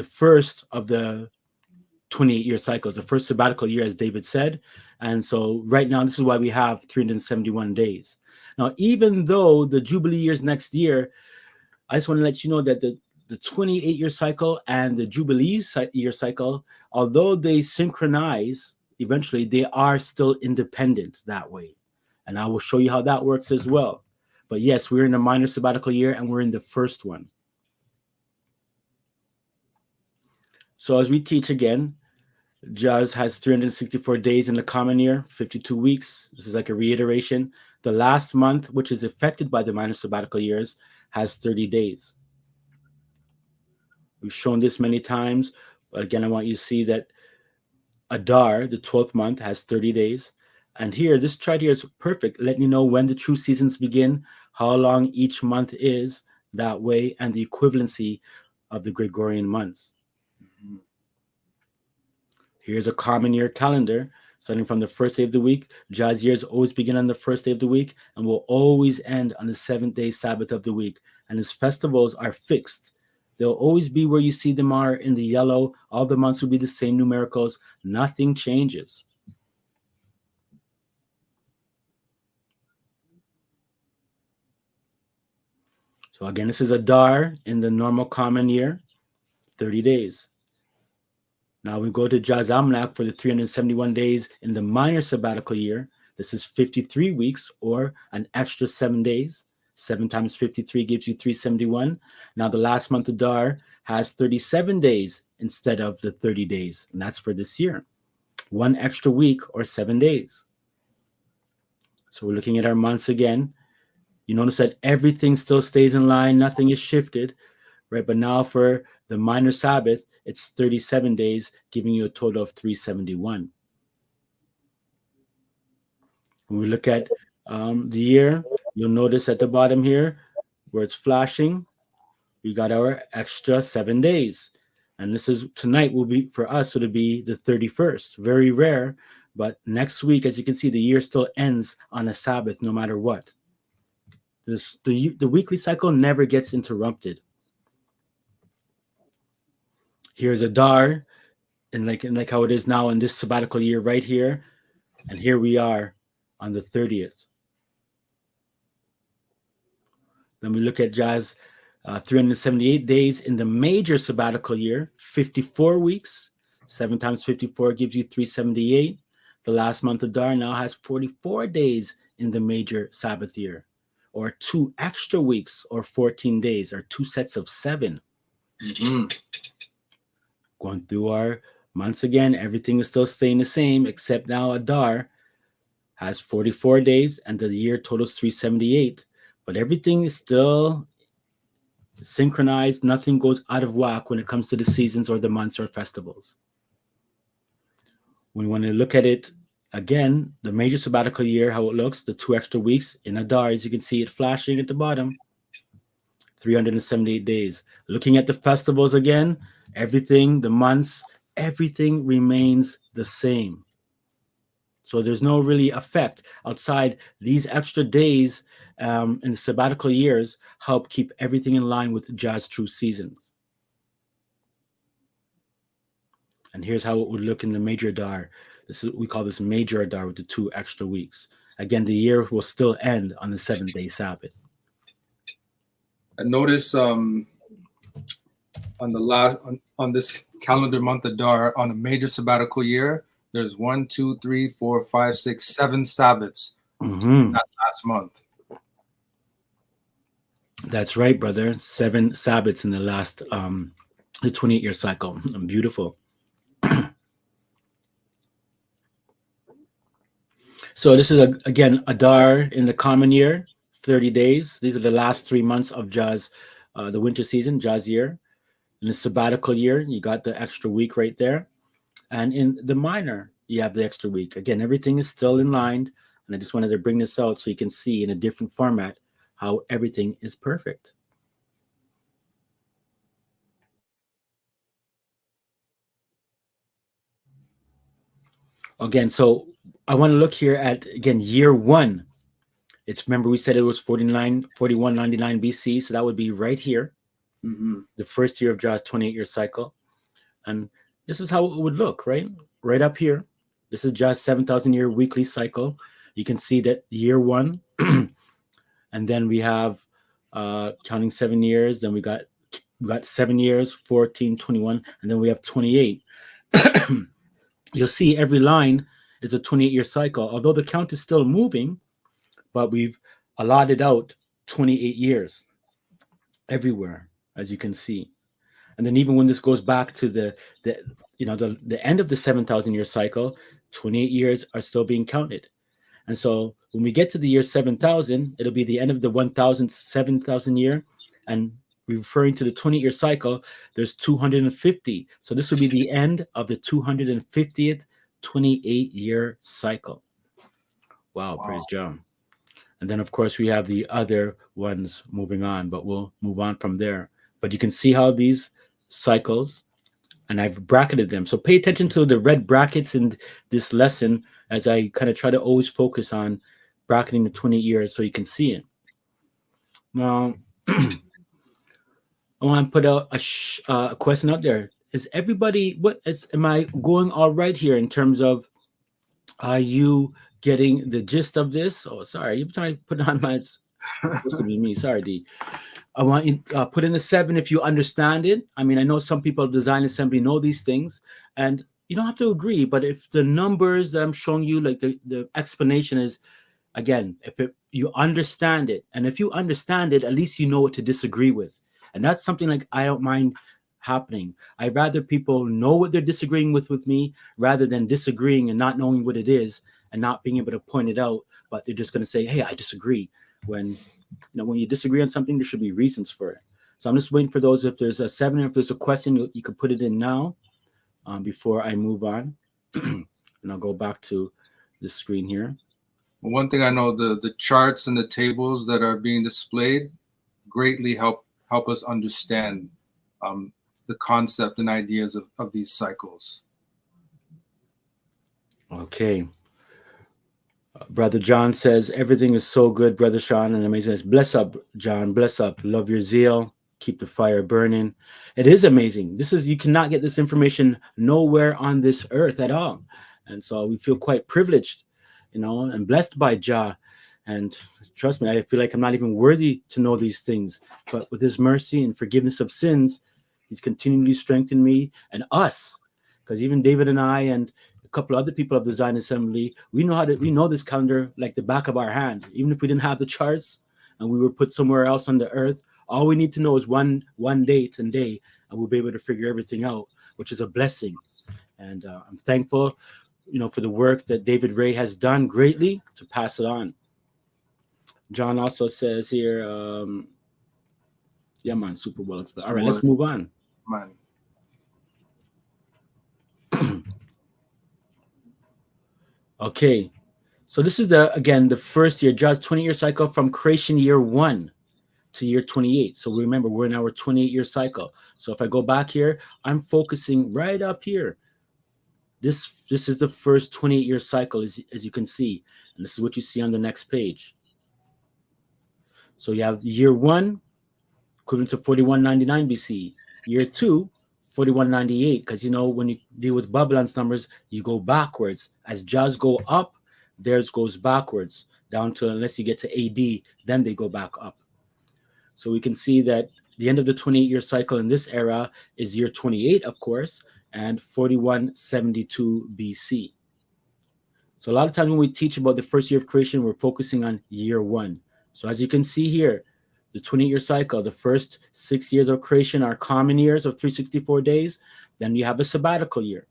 first of the 28-year cycles, the first sabbatical year, as David said. And so right now, this is why we have 371 days. Now, even though the Jubilee years next year, I just want to let you know that the 28-year cycle and the Jubilee year cycle, although they synchronize, eventually they are still independent that way. And I will show you how that works as well. But yes, we're in a minor sabbatical year and we're in the first one. So as we teach again, Juz has 364 days in the common year, 52 weeks. This is like a reiteration. The last month, which is affected by the minor sabbatical years, has 30 days. We've shown this many times, but again, I want you to see that Adar, the 12th month, has 30 days. And here, this chart here is perfect, letting you know when the true seasons begin, how long each month is that way, and the equivalency of the Gregorian months. Here's a common year calendar, starting from the first day of the week. Jazz years always begin on the first day of the week and will always end on the 7th-day Sabbath of the week. And his festivals are fixed. They'll always be where you see them are in the yellow. All the months will be the same numericals. Nothing changes. So again, this is Adar in the normal common year, 30 days. Now we go to Jaz Amlak for the 371 days in the minor sabbatical year. This is 53 weeks or an extra 7 days. 7 times 53 gives you 371. Now the last month of Adar has 37 days instead of the 30 days. And that's for this year. 1 extra week or 7 days. So we're looking at our months again. You notice that everything still stays in line. Nothing is shifted, right? But now for the minor Sabbath, it's 37 days, giving you a total of 371. When we look at the year, you'll notice at the bottom here, where it's flashing, we got our extra 7 days. And this is tonight will be for us, it'll be the 31st. Very rare, but next week, as you can see, the year still ends on a Sabbath, no matter what. The weekly cycle never gets interrupted. Here's Adar, and like how it is now in this sabbatical year right here. And here we are on the 30th. Then we look at Jaz, 378 days in the major sabbatical year, 54 weeks. 7 times 54 gives you 378. The last month of Adar now has 44 days in the major Sabbath year, or 2 extra weeks, or 14 days, or 2 sets of 7. Mm-hmm. Going through our months again, everything is still staying the same, except now Adar has 44 days and the year totals 378. But everything is still synchronized. Nothing goes out of whack when it comes to the seasons or the months or festivals. We want to look at it again, the major sabbatical year, how it looks, the 2 extra weeks in Adar, as you can see it flashing at the bottom, 378 days. Looking at the festivals again, everything, the months, everything remains the same. So there's no really effect outside these extra days in the sabbatical years help keep everything in line with Jazz true seasons. And here's how it would look in the major Adar. We call this major Adar with the 2 extra weeks. Again, the year will still end on the 7th-day Sabbath. And notice on this calendar month Adar, on a major sabbatical year, there's 1, 2, 3, 4, 5, 6, 7 Sabbaths that last month. That's right, brother. 7 Sabbaths in the last the 28-year cycle. Beautiful. So this is, again, Adar in the common year, 30 days. These are the last 3 months of Jazz, the winter season, Jazz year. In the sabbatical year, you got the extra week right there. And in the minor, you have the extra week. Again, everything is still in line. And I just wanted to bring this out so you can see in a different format how everything is perfect. Again, so I want to look here at, again, year one. It's, remember we said it was 4199 BC, so that would be right here, the first year of Jah's 28-year cycle. And this is how it would look, right? Right up here. This is Jah's 7,000-year weekly cycle. You can see that year one, and then we have counting 7 years, then we got 7 years, 14, 21, and then we have 28. You'll see every line is a 28-year cycle, although the count is still moving, but we've allotted out 28 years everywhere, as you can see. And then even when this goes back to the end of the 7,000-year cycle, 28 years are still being counted. And so when we get to the year 7,000, it'll be the end of the 7,000 year. And referring to the 20-year cycle, there's 250. So this will be the end of the 250th 28-year cycle. Wow, praise John. And then, of course, we have the other ones moving on, but we'll move on from there. But you can see how these cycles, and I've bracketed them. So pay attention to the red brackets in this lesson as I kind of try to always focus on bracketing the 20 years so you can see it. Now, I want to put out a question out there. Is everybody, am I going all right here in terms of, are you getting the gist of this? Oh, sorry, you're trying to put on my, it's supposed to be me. Sorry, D. I want you put in a 7 if you understand it. I mean, I know some people design assembly know these things, and you don't have to agree, but if the numbers that I'm showing you, like the explanation is, again, you understand it, and if you understand it, at least you know what to disagree with. And that's something like I don't mind happening. I'd rather people know what they're disagreeing with me rather than disagreeing and not knowing what it is and not being able to point it out, but they're just going to say, hey, I disagree. When you disagree on something, there should be reasons for it. So I'm just waiting for those. If there's a 7, if there's a question, you could put it in now before I move on. And I'll go back to the screen here. One thing I know, the charts and the tables that are being displayed greatly help us understand the concept and ideas of these cycles. Okay. Brother John says, everything is so good, Brother Sean, and amazing. Bless up, John. Bless up. Love your zeal. Keep the fire burning. It is amazing. You cannot get this information nowhere on this earth at all. And so we feel quite privileged, and blessed by Jah. And trust me, I feel like I'm not even worthy to know these things. But with his mercy and forgiveness of sins, he's continually strengthened me and us. Because even David and I and a couple of other people of the Zion Assembly, we know this calendar like the back of our hand. Even if we didn't have the charts and we were put somewhere else on the earth, all we need to know is one date and day, and we'll be able to figure everything out, which is a blessing. And I'm thankful, for the work that David Ray has done greatly to pass it on. John also says here, yeah, man, super well explained. All right, let's move on. Man. Okay, so this is the first year, Jah's 20-year cycle from creation year 1 to year 28. So remember, we're in our 28-year cycle. So if I go back here, I'm focusing right up here. This is the first 28-year cycle, as you can see, and this is what you see on the next page. So you have year 1, equivalent to 4199 BC. Year 2, 4198, because when you deal with Babylon's numbers, you go backwards. As Jah's go up, theirs goes backwards down to, unless you get to AD, then they go back up. So we can see that the end of the 28-year cycle in this era is year 28, of course, and 4172 BC. So a lot of times when we teach about the first year of creation, we're focusing on year 1. So as you can see here, the 28-year cycle, the first 6 years of creation are common years of 364 days. Then you have a sabbatical year.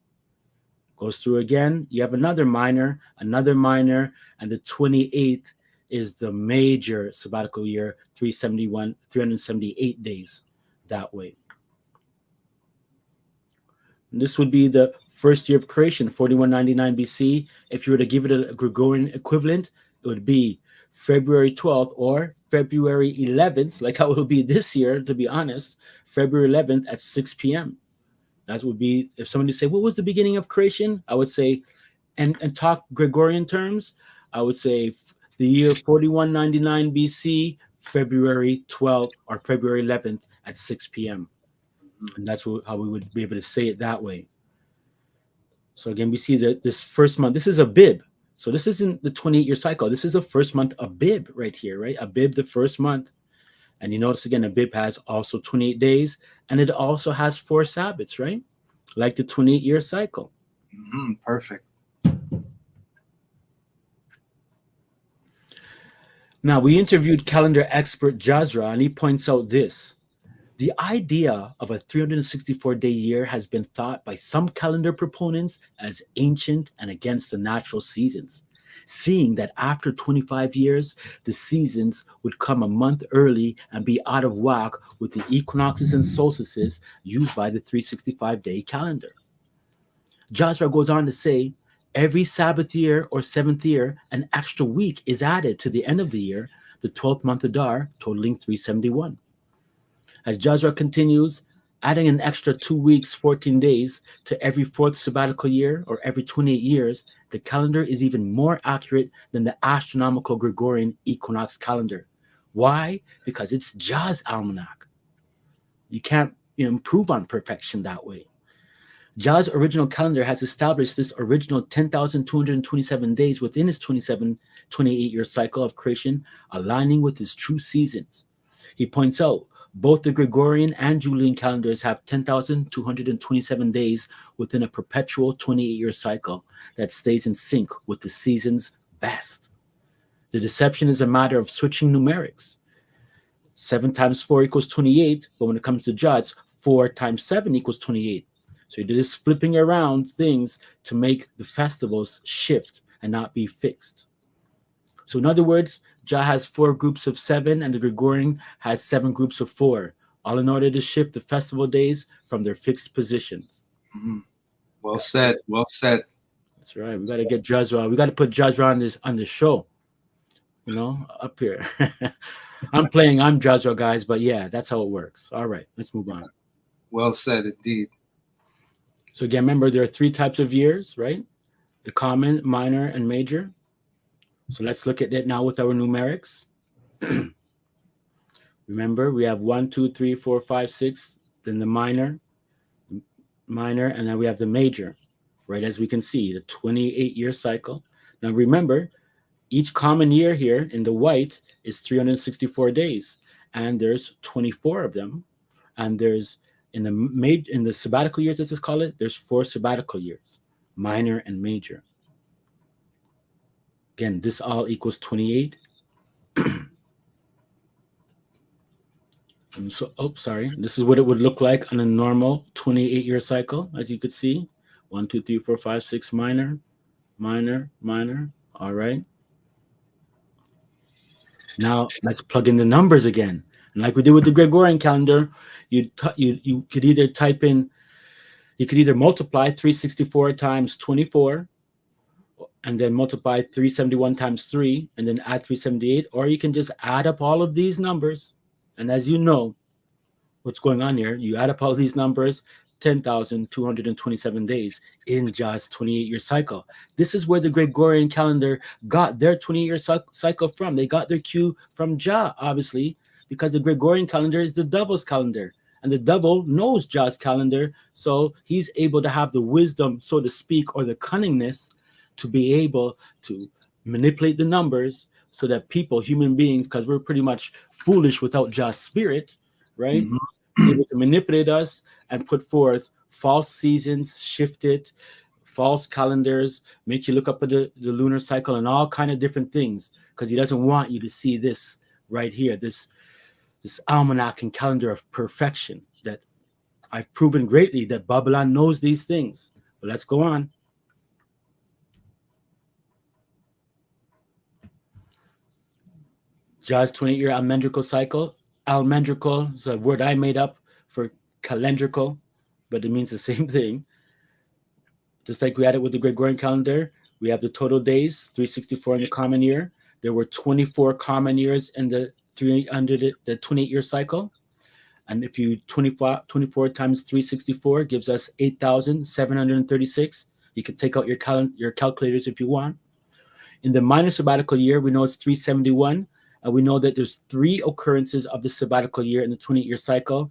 Goes through again. You have another minor, and the 28th is the major sabbatical year, 378 days that way. And this would be the first year of creation, 4199 BC. If you were to give it a Gregorian equivalent, it would be February 12th or February 11th, like how it will be this year, to be honest, February 11th at 6 p.m. That would be, if somebody say, what was the beginning of creation? I would say, and talk Gregorian terms, I would say the year 4199 BC, February 12th or February 11th at 6 p.m. And that's how we would be able to say it that way. So again, we see that this first month, this is Abib. So this isn't the 28-year cycle. This is the first month Abib right here, right? Abib, the first month. And you notice again, Abib has also 28 days, and it also has 4 Sabbaths, right? Like the 28-year cycle. Perfect. Now, we interviewed calendar expert Jazra, and he points out this. The idea of a 364-day year has been thought by some calendar proponents as ancient and against the natural seasons, seeing that after 25 years, the seasons would come a month early and be out of whack with the equinoxes and solstices used by the 365-day calendar. Jazra goes on to say, every Sabbath year or 7th year, an extra week is added to the end of the year, the 12th month Adar, totaling 371. As Jazra continues, adding an extra 2 weeks, 14 days to every 4th sabbatical year or every 28 years, the calendar is even more accurate than the astronomical Gregorian equinox calendar. Why? Because it's Jah's almanac. You can't improve on perfection that way. Jah's original calendar has established this original 10,227 days within his 28-year cycle of creation, aligning with his true seasons. He points out both the Gregorian and Julian calendars have 10,227 days within a perpetual 28-year cycle that stays in sync with the seasons best. The deception is a matter of switching numerics. 7 times 4 equals 28, but when it comes to Jah, 4 times 7 equals 28. So you do this flipping around things to make the festivals shift and not be fixed. So in other words, Jah has 4 groups of 7 and the Gregorian has 7 groups of 4, all in order to shift the festival days from their fixed positions. Well said. Well said. That's right. We got to get Jazra. We got to put Jazra on this show, up here. I'm Jazra, guys, but yeah, that's how it works. All right, let's move on. Well said, indeed. So again, remember, there are 3 types of years, right? The common, minor, and major. So let's look at that now with our numerics. Remember, we have 1, 2, 3, 4, 5, 6, then the minor, and then we have the major, right? As we can see, the 28-year cycle. Now remember, each common year here in the white is 364 days, and there's 24 of them. And there's in the sabbatical years, let's just call it, there's 4 sabbatical years, minor and major. Again, this all equals 28. And so, this is what it would look like on a normal 28-year cycle, as you could see. 1, 2, 3, 4, 5, 6, minor, minor, minor. All right. Now let's plug in the numbers again. And like we did with the Gregorian calendar, you could either multiply 364 times 24, and then multiply 371 times 3, and then add 378, or you can just add up all of these numbers. And as you know what's going on here, you add up all of these numbers, 10,227 days in Jah's 28-year cycle. This is where the Gregorian calendar got their 28-year cycle from. They got their cue from Jah, obviously, because the Gregorian calendar is the devil's calendar. And the devil knows Jah's calendar, so he's able to have the wisdom, so to speak, or the cunningness to be able to manipulate the numbers so that people, human beings, because we're pretty much foolish without Jah's spirit, right? Able to manipulate us and put forth false seasons, shift it, false calendars, make you look up at the lunar cycle and all kind of different things, because he doesn't want you to see this right here, this this almanac and calendar of perfection that I've proven greatly that Babylon knows these things. So let's go on. Jah's 28-year almendrical cycle. Almendrical is a word I made up for calendrical, but it means the same thing. Just like we had it with the Gregorian calendar, we have the total days, 364 in the common year. There were 24 common years in the 28-year cycle. And if you 24 times 364 gives us 8,736. You can take out your calculators if you want. In the minor sabbatical year, we know it's 371. And we know that there's 3 occurrences of the sabbatical year in the 28-year cycle.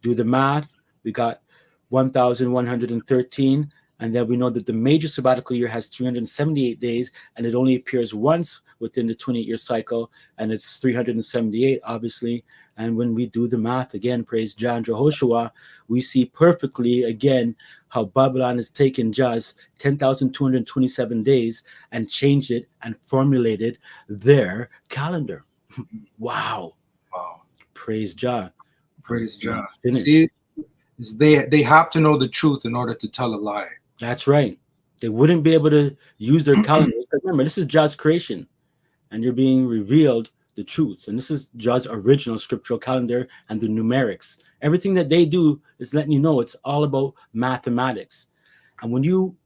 Do the math. We got 1,113. And then we know that the major sabbatical year has 378 days, and it only appears once within the 28-year cycle, and it's 378, obviously. And when we do the math again, praise Jah and Jehoshua, we see perfectly again how Babylon has taken Jah's 10,227 days and changed it and formulated their calendar. Wow. Wow. Praise Jah. Praise Jah. See, they have to know the truth in order to tell a lie. That's right. They wouldn't be able to use their calendar. Remember, this is Jah's creation, and you're being revealed the truth. And this is Jah's original scriptural calendar and the numerics. Everything that they do is letting you know it's all about mathematics. And when you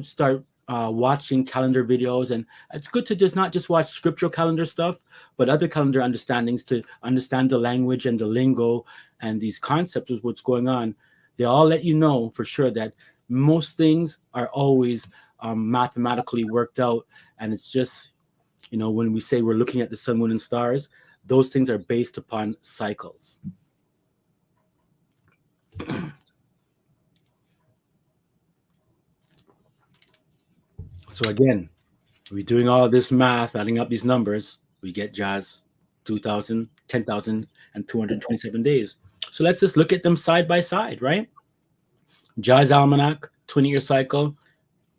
start watching calendar videos, and it's good to just not just watch scriptural calendar stuff, but other calendar understandings to understand the language and the lingo and these concepts of what's going on. They all let you know for sure that most things are always mathematically worked out. And it's just, when we say we're looking at the sun, moon, and stars, those things are based upon cycles. So again, we're doing all of this math, adding up these numbers, we get Jah's 10,227 days. So let's just look at them side by side, right? Jah's almanac, 20-year cycle,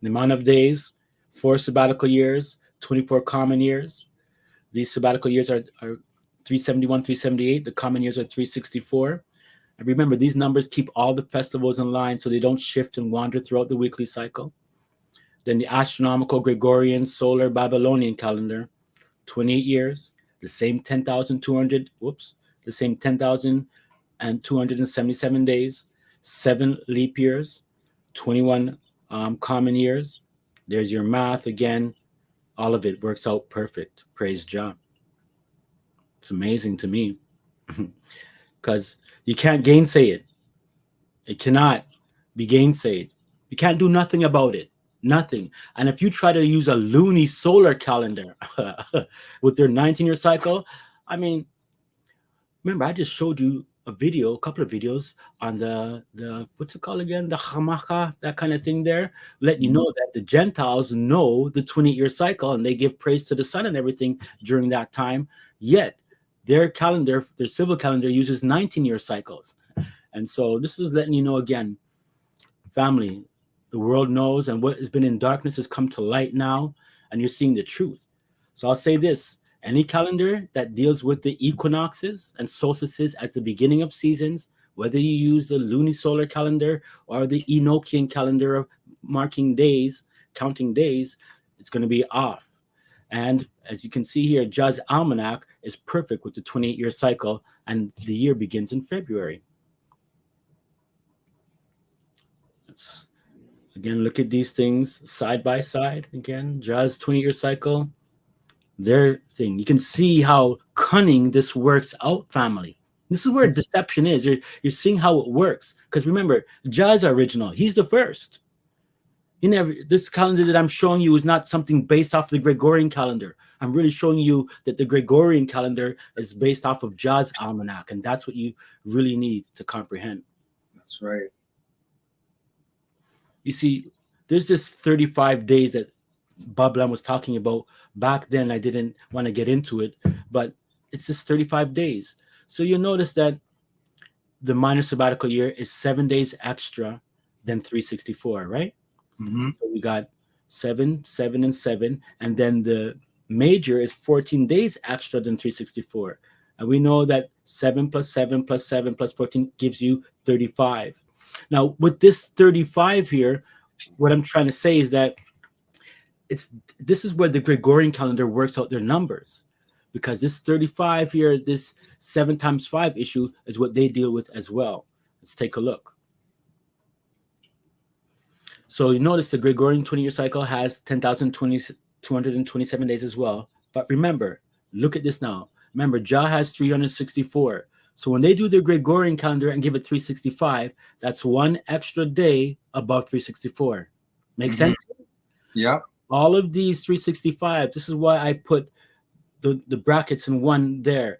the amount of days, 4 sabbatical years, 24 common years. These sabbatical years are 371, 378. The common years are 364. And remember, these numbers keep all the festivals in line so they don't shift and wander throughout the weekly cycle. Then the astronomical Gregorian solar Babylonian calendar, 28 years, the same 10,277 days, 7 leap years, 21 common years. There's your math again. All of it works out perfect. Praise Jah. It's amazing to me because you can't gainsay it. It cannot be gainsayed. You can't do nothing about it. Nothing. And if you try to use a loony solar calendar with their 19-year cycle, I mean, remember, I just showed you a couple of videos on the what's it called again? The Hamaka, that kind of thing there, letting you know that the Gentiles know the 20-year cycle and they give praise to the sun and everything during that time. Yet their calendar, their civil calendar, uses 19-year cycles. And so this is letting you know again, family, the world knows, and what has been in darkness has come to light now, and you're seeing the truth. So I'll say this. Any calendar that deals with the equinoxes and solstices at the beginning of seasons, whether you use the lunisolar calendar or the Enochian calendar of marking days, counting days, it's going to be off. And as you can see here, Jah's almanac is perfect with the 28-year cycle, and the year begins in February. Again, look at these things side by side. Again, Jah's 20-year cycle. Their thing. You can see how cunning this works out, family. This is where deception is. You're seeing how it works. Because remember, Jah's original. He's the first. This calendar that I'm showing you is not something based off the Gregorian calendar. I'm really showing you that the Gregorian calendar is based off of Jah's almanac, and that's what you really need to comprehend. That's right. You see, there's this 35 days that Babylon was talking about. Back then, I didn't want to get into it, but it's just 35 days. So you'll notice that the minor sabbatical year is 7 days extra than 364, right? Mm-hmm. So we got 7, 7, and 7. And then the major is 14 days extra than 364. And we know that 7 plus 7 plus 7 plus 14 gives you 35. Now, with this 35 here, what I'm trying to say is that this is where the Gregorian calendar works out their numbers, because this 35 here, this 7 times 5 issue is what they deal with as well. Let's take a look. So you notice the Gregorian 20-year cycle has 10,227 days as well. But remember, look at this now. Remember, Jah has 364. So when they do their Gregorian calendar and give it 365, that's one extra day above 364. Make sense? Yeah. All of these 365, this is why I put the brackets in one there,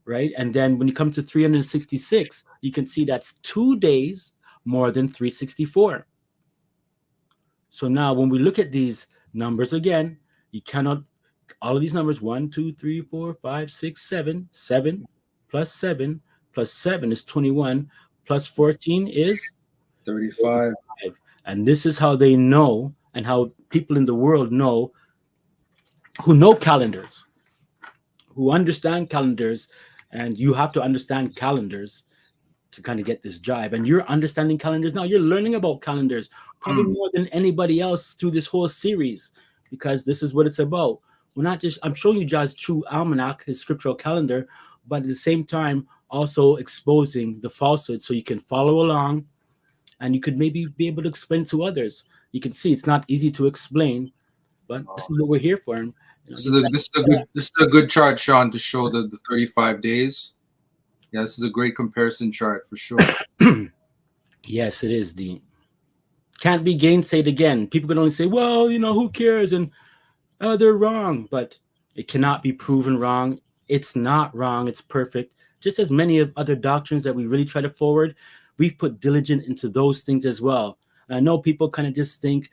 right? And then when you come to 366, you can see that's 2 days more than 364. So now when we look at these numbers again, you cannot, all of these numbers, 1, 2, 3, 4, 5, 6, 7, 7 plus 7 plus 7 is 21, plus 14 is 35. And this is how they know, and how people in the world know, who know calendars, who understand calendars, and you have to understand calendars to kind of get this jive. And you're understanding calendars now. You're learning about calendars probably more than anybody else through this whole series, because this is what it's about. We're not just, I'm showing you Jah's true almanac, his scriptural calendar, but at the same time also exposing the falsehood so you can follow along, and you could maybe be able to explain to others. You can see it's not easy to explain, but this is what we're here for. And, This is a good chart, Sean, to show the 35 days. Yeah, this is a great comparison chart for sure. Yes, it is, Dean. Can't be gainsaid again. People can only say, well, who cares? And they're wrong, but it cannot be proven wrong. It's not wrong. It's perfect. Just as many of other doctrines that we really try to forward, we've put diligence into those things as well. And I know people kind of just think,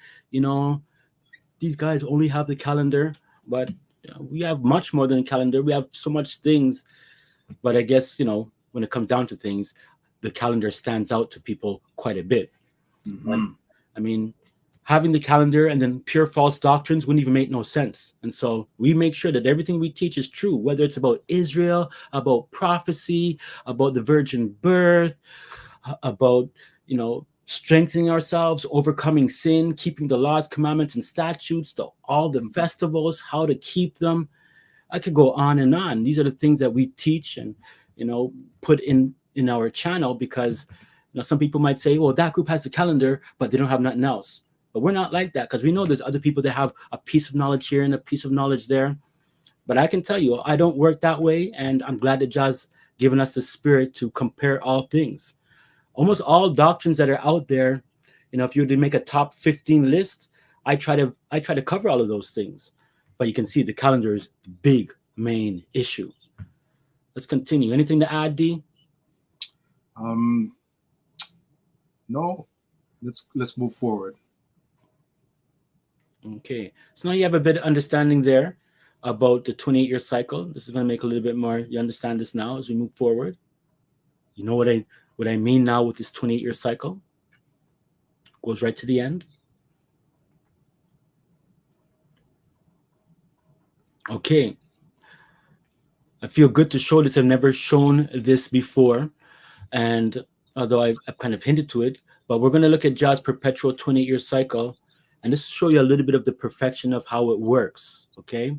these guys only have the calendar, but we have much more than a calendar. We have so much things. But I guess, when it comes down to things, the calendar stands out to people quite a bit. Mm-hmm. I mean, having the calendar and then pure false doctrines wouldn't even make no sense. And so we make sure that everything we teach is true, whether it's about Israel, about prophecy, about the virgin birth, about, strengthening ourselves, overcoming sin, keeping the laws, commandments, and statutes, all the festivals, how to keep them. I could go on and on. These are the things that we teach and, put in our channel, because, some people might say, well, that group has the calendar, but they don't have nothing else. But we're not like that, because we know there's other people that have a piece of knowledge here and a piece of knowledge there. But I can tell you, I don't work that way. And I'm glad that Jah's given us the spirit to compare all things. Almost all doctrines that are out there, if you were to make a top 15 list, I try to cover all of those things. But you can see the calendar is the big main issue. Let's continue. Anything to add, D? No. Let's move forward. Okay. So now you have a bit of understanding there about the 28-year cycle. This is going to make a little bit more. You understand this now as we move forward. You know what I mean now with this 28-year cycle? Goes right to the end. Okay. I feel good to show this. I've never shown this before. And although I've kind of hinted to it, but we're going to look at Jah's perpetual 28-year cycle. And this will show you a little bit of the perfection of how it works. Okay.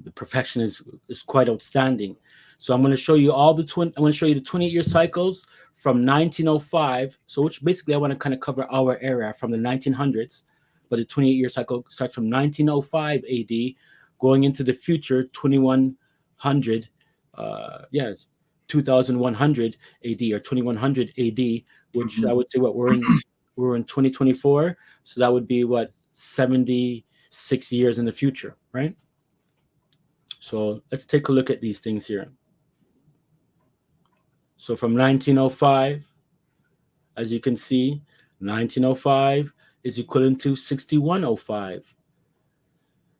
The perfection is quite outstanding. So I'm going to show you I'm going to show you the 28-year cycles from 1905. So which basically I want to kind of cover our era from the 1900s. But the 28-year cycle starts from 1905 AD going into the future 2100, 2100 AD or 2100 AD, which I would say we're in 2024. So that would be 76 years in the future, right? So let's take a look at these things here. So from 1905, as you can see, 1905 is equivalent to 6105.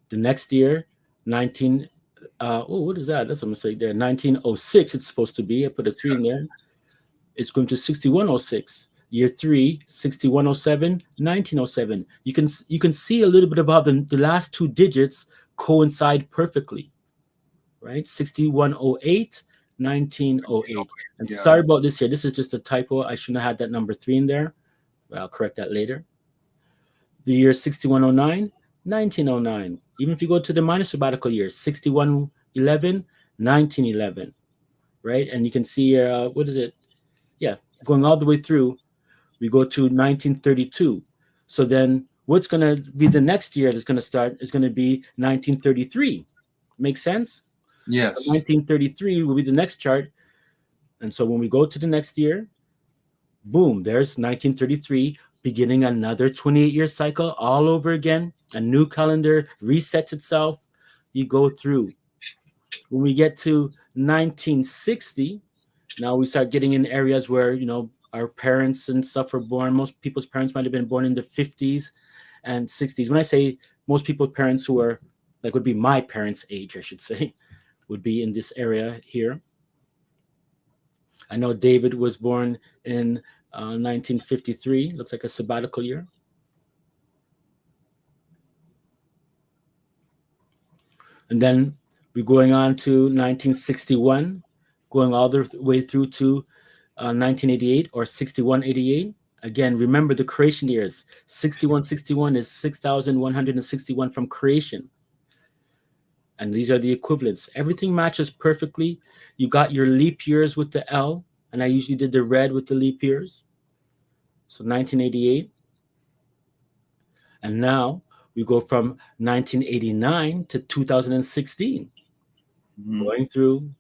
The next year, what is that? That's a mistake there. 1906, it's supposed to be. I put a 3 in there. It's going to 6106. Year 3, 6107, 1907. You can see a little bit about the last 2 digits coincide perfectly, right? 6108 1908. And Yeah. sorry about this here. This is just a typo. I shouldn't have had that number 3 in there. But I'll correct that later. The year 6109, 1909. Even if you go to the minor sabbatical year, 6111, 1911. Right? And you can see, what is it? Yeah, going all the way through, we go to 1932. So then what's going to be the next year that's going to start is going to be 1933. Make sense? Yes. So 1933 will be the next chart. And so when we go to the next year, boom, there's 1933, beginning another 28-year cycle all over again. A new calendar resets itself. You go through. When we get to 1960, now we start getting in areas where, you know, our parents and stuff were born. Most people's parents might have been born in the 50s and 60s. When I say most people's parents who are, like, would be my parents' age, I should say, would be in this area here. I know David was born in 1953. Looks like a sabbatical year. And then we're going on to 1961, going all the way through to 1988 or 6188. Again, remember the creation years. 6161 is 6,161 from creation. And these are the equivalents. Everything matches perfectly. You got your leap years with the L, and I usually did the red with the leap years. So 1988. And now we go from 1989 to 2016, going through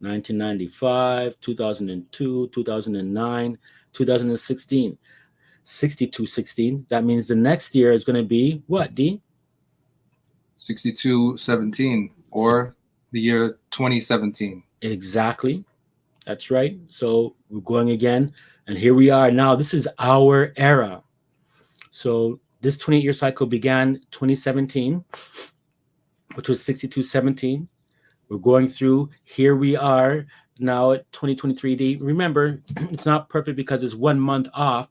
1995, 2002, 2009, 2016, 6216. That means the next year is going to be what, D? 6217 or the year 2017. Exactly. That's right. So we're going again. And here we are now. This is our era. So this 28-year cycle began 2017, which was 6217. We're going through. Here we are now at 2023. Remember, it's not perfect because it's 1 month off.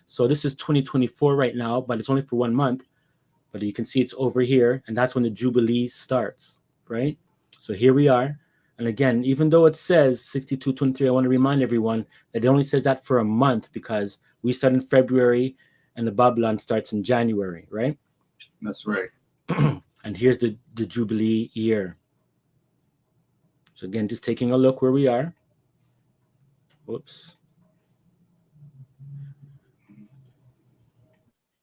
So this is 2024 right now, but it's only for 1 month. But you can see it's over here, and that's when the Jubilee starts, right? So here we are. And again, even though it says 6223, I want to remind everyone that it only says that for a month because we start in February and the Babylon starts in January, right? That's right. And here's the Jubilee year. So again, just taking a look where we are. Whoops.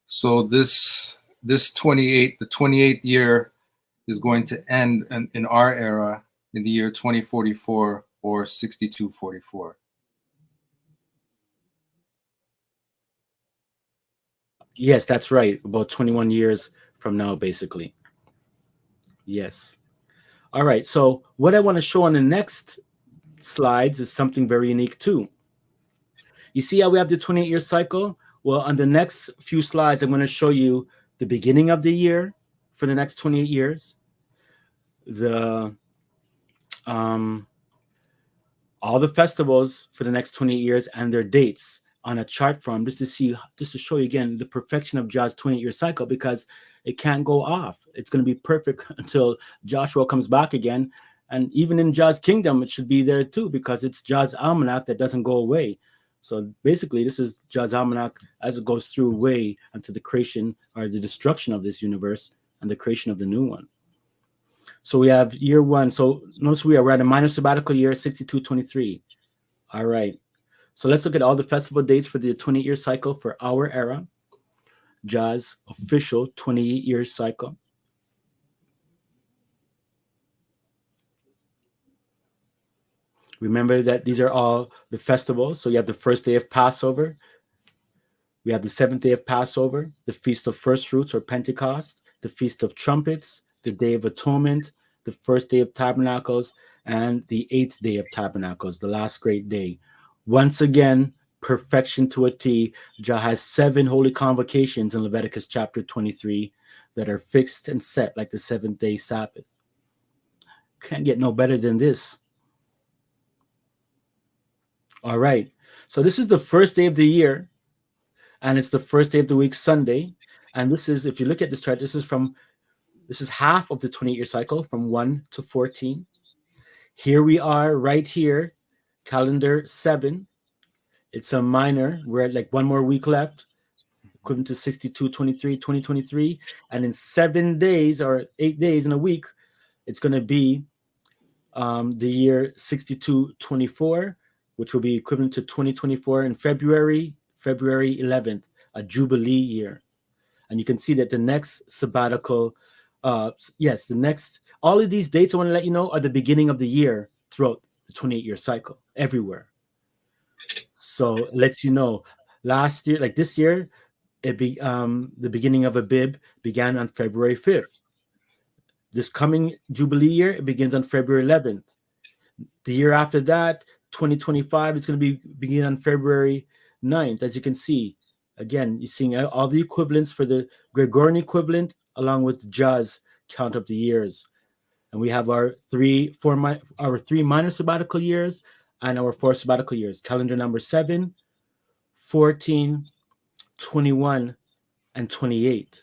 So this 28, the 28th year is going to end in our era in the year 2044 or 6244. Yes, that's right. About 21 years from now, basically. Yes. All right. So what I want to show on the next slides is something very unique too. You see how we have the 28-year cycle? Well, on the next few slides, I'm going to show you the beginning of the year for the next 28 years, the all the festivals for the next 28 years and their dates on a chart form, just to show you again the perfection of Jah's 28-year cycle, because it can't go off. It's going to be perfect until Joshua comes back again. And even in Jah's kingdom, it should be there too, because it's Jah's almanac that doesn't go away. So basically, this is Jah's almanac as it goes through way unto the creation or the destruction of this universe and the creation of the new one. So we have year one. So notice we are at a minor sabbatical year, 6223. All right. So let's look at all the festival dates for the 28-year cycle for our era. Jah's official 28-year cycle. Remember that these are all the festivals. So you have the first day of Passover. We have the seventh day of Passover, the Feast of First Fruits or Pentecost, the Feast of Trumpets, the Day of Atonement, the first day of Tabernacles, and the 8th day of Tabernacles, the last great day. Once again, perfection to a T. Jah has 7 holy convocations in Leviticus chapter 23 that are fixed and set like the 7th-day Sabbath. Can't get no better than this. All right. So this is the first day of the year, and it's the first day of the week, Sunday. And this is, if you look at this chart, this is half of the 28-year cycle from 1 to 14. Here we are right here, calendar 7. It's a minor. We're at like one more week left, equivalent to 62-23-2023. And in 7 days or 8 days in a week, it's going to be the year 6224, which will be equivalent to 2024 in February 11th, a Jubilee year. And you can see that the next sabbatical, all of these dates I want to let you know are the beginning of the year throughout the 28-year cycle everywhere. So it lets you know last year, like this year, the beginning of Abib began on February 5th. This coming Jubilee year, it begins on February 11th. The year after that, 2025, it's going to begin on February 9th. As you can see, again, you're seeing all the equivalents for the Gregorian equivalent along with Jazz count of the years. And we have our three minor sabbatical years and our 4 sabbatical years, calendar number 7, 14, 21, and 28.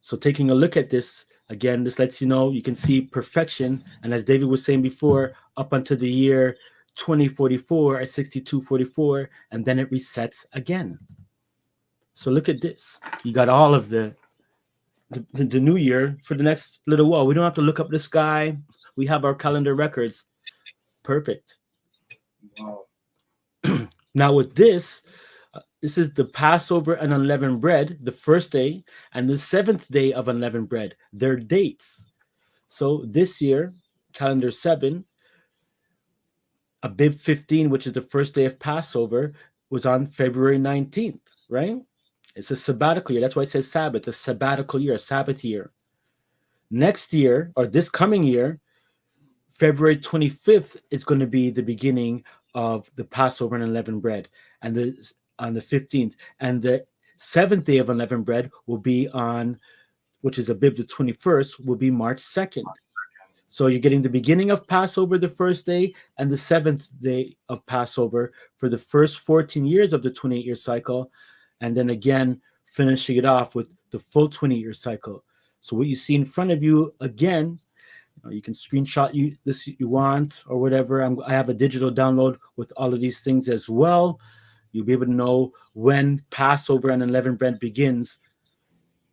So taking a look at this, again, this lets you know you can see perfection. And as David was saying before, up until the year 2044 at 6244, and then it resets again. So look at this. You got all of the new year for the next little while. We don't have to look up the sky. We have our calendar records. Perfect. Wow. Now with this is the Passover and unleavened bread, the first day, and the 7th day of unleavened bread, their dates. So this year, calendar 7, Abib 15, which is the first day of Passover, was on February 19th, right? It's a sabbatical year. That's why it says Sabbath, a sabbatical year, a Sabbath year. Next year, or this coming year, February 25th is going to be the beginning of the Passover and unleavened bread, and on the 15th. And the 7th day of unleavened bread will be on, which is Abib the 21st, will be March 2nd. So you're getting the beginning of Passover the first day and the 7th day of Passover for the first 14 years of the 28-year cycle. And then again, finishing it off with the full 28-year cycle. So what you see in front of you, again, you can screenshot this you want or whatever. I have a digital download with all of these things as well. You'll be able to know when Passover and unleavened bread begins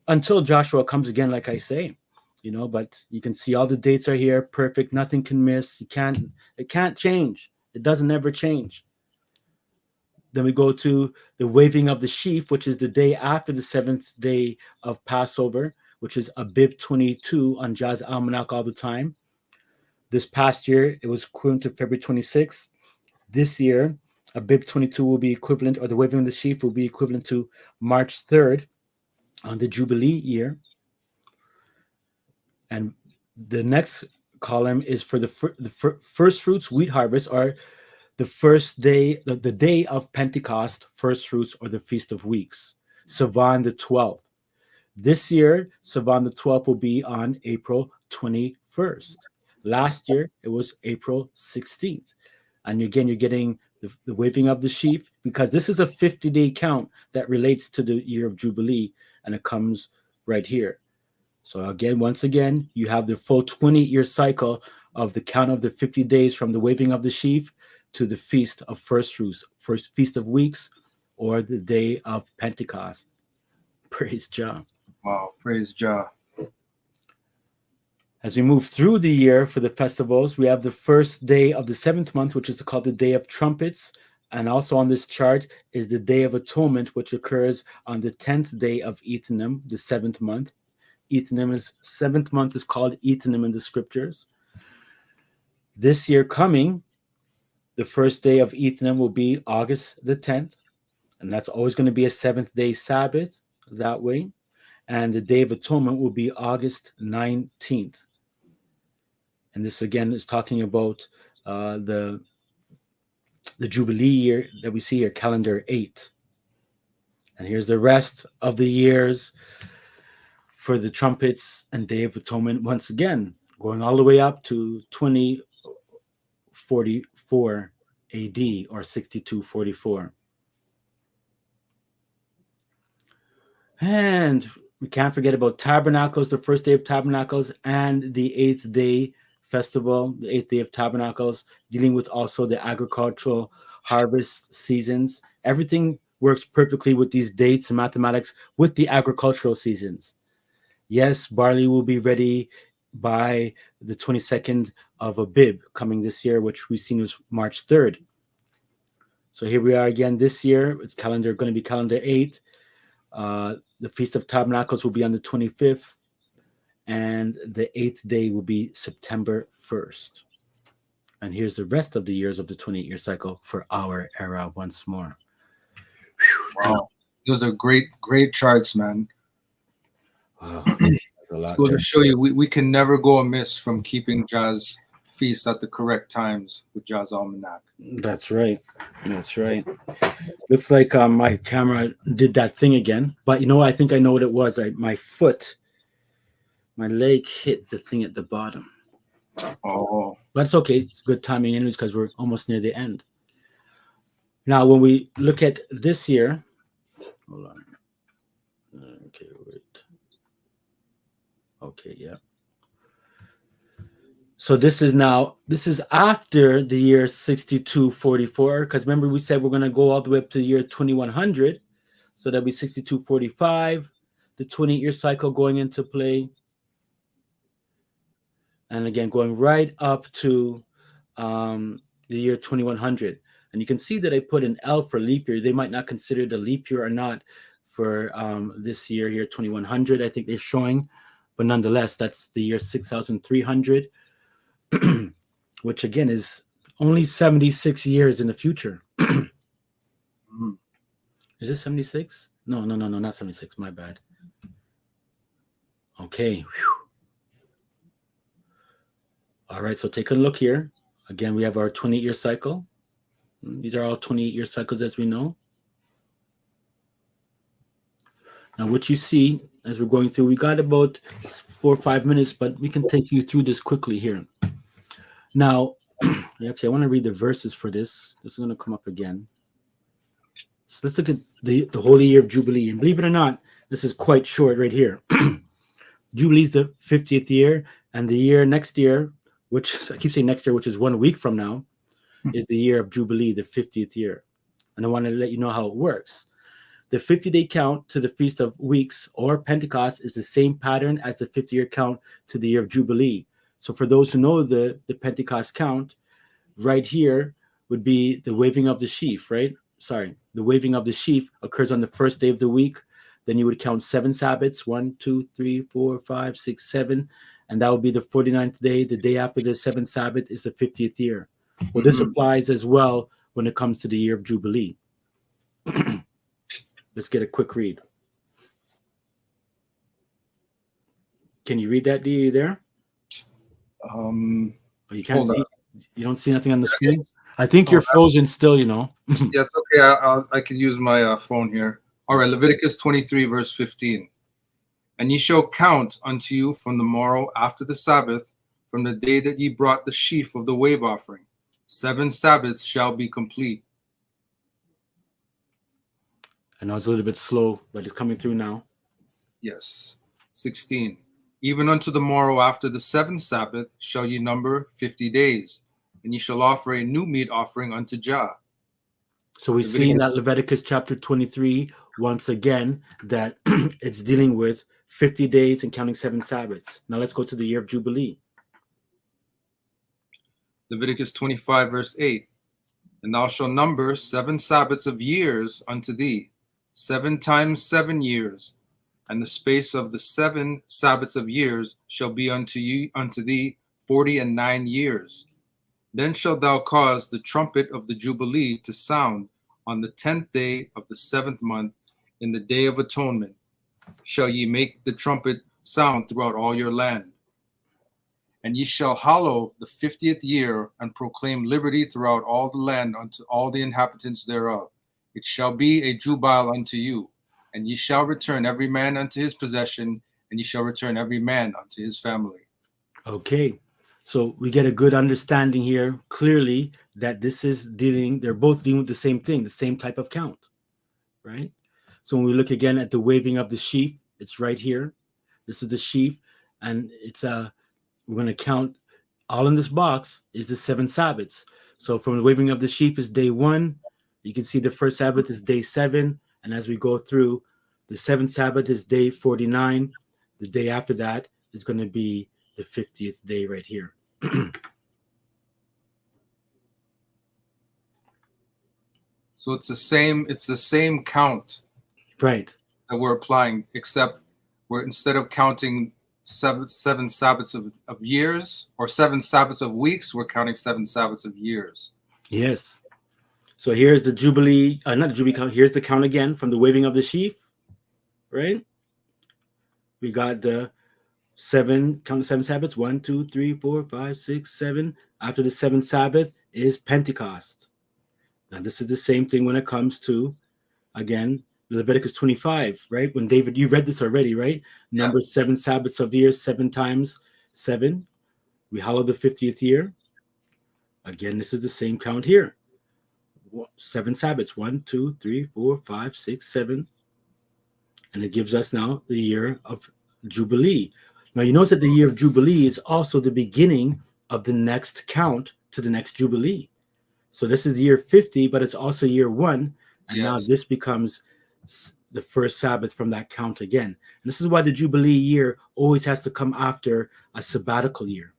until Joshua comes again, like I say. But you can see all the dates are here, perfect, nothing can miss. It can't change. It doesn't ever change. Then we go to the waving of the sheaf, which is the day after the 7th day of Passover, which is Abib 22 on Jazz Almanac all the time. This past year, it was equivalent to February 26th. This year, Abib 22 will be equivalent, or the waving of the sheaf will be equivalent to March 3rd on the Jubilee year. And the next column is for the first fruits wheat harvest, or the first day, the day of Pentecost, first fruits, or the Feast of Weeks, Sivan the 12th. This year, Sivan the 12th will be on April 21st. Last year, it was April 16th. And again, you're getting the waving of the sheaf, because this is a 50-day count that relates to the year of Jubilee, and it comes right here. So again, once again, you have the full 20-year cycle of the count of the 50 days from the waving of the sheaf to the Feast of First Fruits, first Feast of Weeks, or the day of Pentecost. Praise Jah. Wow, praise Jah. As we move through the year for the festivals, we have the first day of the 7th month, which is called the Day of Trumpets. And also on this chart is the Day of Atonement, which occurs on the 10th day of Ethanim, the 7th month. Seventh month is called Ethanim in the scriptures. This year coming, the first day of Ethanim will be August the 10th. And that's always going to be a 7th day Sabbath that way. And the Day of Atonement will be August 19th. And this again is talking about the Jubilee year that we see here, calendar 8. And here's the rest of the years for the trumpets and Day of Atonement, once again, going all the way up to 2044 AD or 6244. And we can't forget about Tabernacles, the first day of Tabernacles, and the 8th day festival, the 8th day of Tabernacles, dealing with also the agricultural harvest seasons. Everything works perfectly with these dates and mathematics with the agricultural seasons. Yes, barley will be ready by the 22nd of Abib coming this year, which we've seen was March 3rd. So here we are again this year. It's going to be calendar 8. The Feast of Tabernacles will be on the 25th, and the 8th day will be September 1st. And here's the rest of the years of the 28-year cycle for our era once more. Wow. Those are great charts, man. Wow, that's a lot. It's going to show you we can never go amiss from keeping Jazz feasts at the correct times with Jazz Almanac. That's right. That's right. Looks like my camera did that thing again. But you know, I think I know what it was. My leg hit the thing at the bottom. Oh. That's okay. It's good timing anyways because we're almost near the end. Now, when we look at this year, hold on. Okay, wait. Okay, yeah. So this is after the year 6244, because remember we said we're going to go all the way up to the year 2100. So that'll be 6245, the 28-year cycle going into play. And again, going right up to the year 2100. And you can see that I put an L for leap year. They might not consider it a leap year or not for this year here, 2100, I think they're showing. But nonetheless, that's the year 6300. Which again is only 76 years in the future. Is it 76? No, not 76. My bad. Okay. Whew. All right, so take a look here. Again, we have our 28-year cycle. These are all 28-year cycles as we know. Now, what you see as we're going through, we got about 4 or 5 minutes, but we can take you through this quickly here. Now, actually, I want to read the verses for this. This is going to come up again. So let's look at the Holy Year of Jubilee. And believe it or not, this is quite short right here. Jubilee is the 50th year, and the year next year, which I keep saying next year, which is 1 week from now, is the year of Jubilee, the 50th year. And I want to let you know how it works. The 50-day count to the Feast of Weeks or Pentecost is the same pattern as the 50-year count to the year of Jubilee. So for those who know the Pentecost count, right here would be the waving of the sheaf, right? Sorry, the waving of the sheaf occurs on the first day of the week. Then you would count 7 Sabbaths, 1, 2, 3, 4, 5, 6, 7. And that would be the 49th day. The day after the 7th Sabbath is the 50th year. Well, this applies as well when it comes to the year of Jubilee. Let's get a quick read. Can you read that? Do you there? Oh, you can't see. You don't see nothing on the screen. I think you're frozen still. You know. Yes. Okay. I could use my phone here. All right. Leviticus 23, verse 15. And ye shall count unto you from the morrow after the Sabbath, from the day that ye brought the sheaf of the wave offering. 7 Sabbaths shall be complete. I know it's a little bit slow, but it's coming through now. Yes. 16. Even unto the morrow after the 7th Sabbath shall ye number 50 days, and ye shall offer a new meat offering unto Jah. So we see in that Leviticus chapter 23, once again, that it's dealing with 50 days and counting 7 Sabbaths. Now let's go to the year of Jubilee. Leviticus 25, verse 8. And thou shalt number 7 Sabbaths of years unto thee, 7 times 7 years. And the space of the 7 Sabbaths of years shall be unto thee 49 years. Then shalt thou cause the trumpet of the Jubilee to sound on the 10th day of the 7th month, in the day of atonement. Shall ye make the trumpet sound throughout all your land. And ye shall hallow the 50th year, and proclaim liberty throughout all the land unto all the inhabitants thereof. It shall be a Jubilee unto you. And ye shall return every man unto his possession, and ye shall return every man unto his family. Okay, so we get a good understanding here clearly that they're both dealing with the same thing, the same type of count, right? So when we look again at the waving of the sheaf, it's right here. This is the sheaf, and we're going to count all in this box is the 7 Sabbaths. So from the waving of the sheep is day 1. You can see the first Sabbath is day 7. And as we go through, the 7th Sabbath is day 49. The day after that is going to be the 50th day right here. So it's the same count, right, that we're applying, except we're, instead of counting seven Sabbaths of years or 7 Sabbaths of weeks, we're counting 7 Sabbaths of years. Yes. So here's the Jubilee, not the Jubilee count. Here's the count again from the waving of the sheaf, right? We got the 7, count the 7 Sabbaths, 1, 2, 3, 4, 5, 6, 7. After the 7th Sabbath is Pentecost. Now this is the same thing when it comes to, again, Leviticus 25, right? When David, you read this already, right? Number 7 Sabbaths of years, 7 times 7. We hallow the 50th year. Again, this is the same count here. 7 Sabbaths, 1, 2, 3, 4, 5, 6, 7. And it gives us now the year of Jubilee. Now you notice that the year of Jubilee is also the beginning of the next count to the next Jubilee. So this is the year 50, but it's also year 1. And now this becomes the first Sabbath from that count again. And this is why the Jubilee year always has to come after a sabbatical year.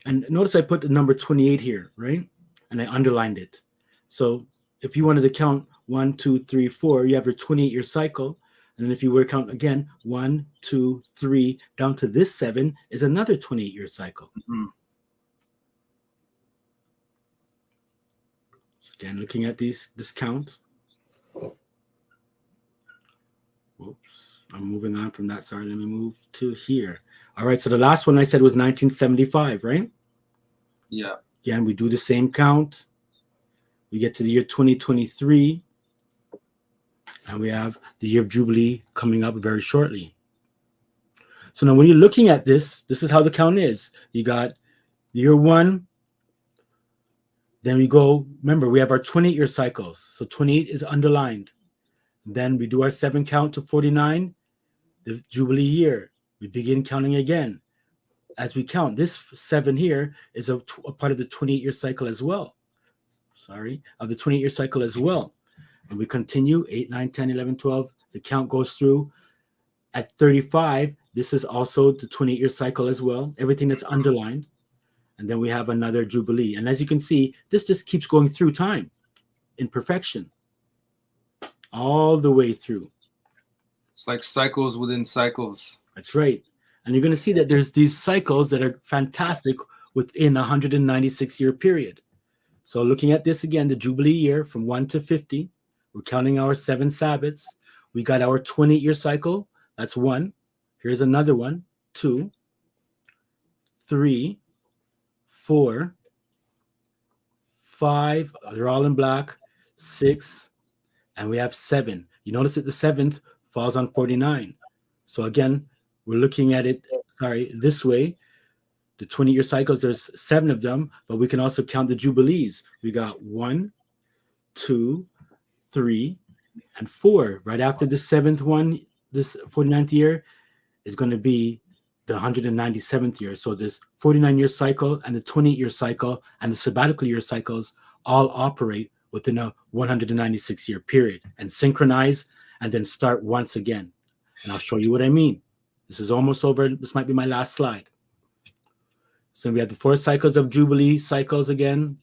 And notice I put the number 28 here, right? And I underlined it. So if you wanted to count 1, 2, 3, 4, you have your 28-year cycle. And then if you were to count again, 1, 2, 3, down to this 7 is another 28-year cycle. Mm-hmm. Again, looking at this count. Whoops, I'm moving on from that. Sorry, let me move to here. All right, so the last one I said was 1975, right? Yeah. Again, we do the same count. We get to the year 2023, and we have the year of Jubilee coming up very shortly. So now when you're looking at this is how the count is. You got year 1, then we go, remember, we have our 28-year cycles. So 28 is underlined. Then we do our 7 count to 49, the Jubilee year. We begin counting again. As we count, this 7 here is a part of the 28-year cycle as well. Of the 28-year cycle as well. And we continue, 8, 9, 10, 11, 12. The count goes through. At 35, this is also the 28-year cycle as well. Everything that's underlined. And then we have another Jubilee. And as you can see, this just keeps going through time in perfection. All the way through. It's like cycles within cycles. That's right. And you're going to see that there's these cycles that are fantastic within a 196-year period. So looking at this again, the Jubilee year from 1 to 50, we're counting our 7 Sabbaths. We got our 28-year cycle. That's 1. Here's another one, 2, 3, 4, 5. They're all in black. 6, and we have 7. You notice that the 7th falls on 49. So again, we're looking at it, this way. The 20-year cycles, there's 7 of them, but we can also count the Jubilees. We got 1, 2, 3, and 4. Right after the 7th one, this 49th year is going to be the 197th year. So this 49-year cycle and the 28-year cycle and the sabbatical year cycles all operate within a 196-year period and synchronize and then start once again. And I'll show you what I mean. This is almost over. This might be my last slide. So we have the 4 cycles of Jubilee cycles again.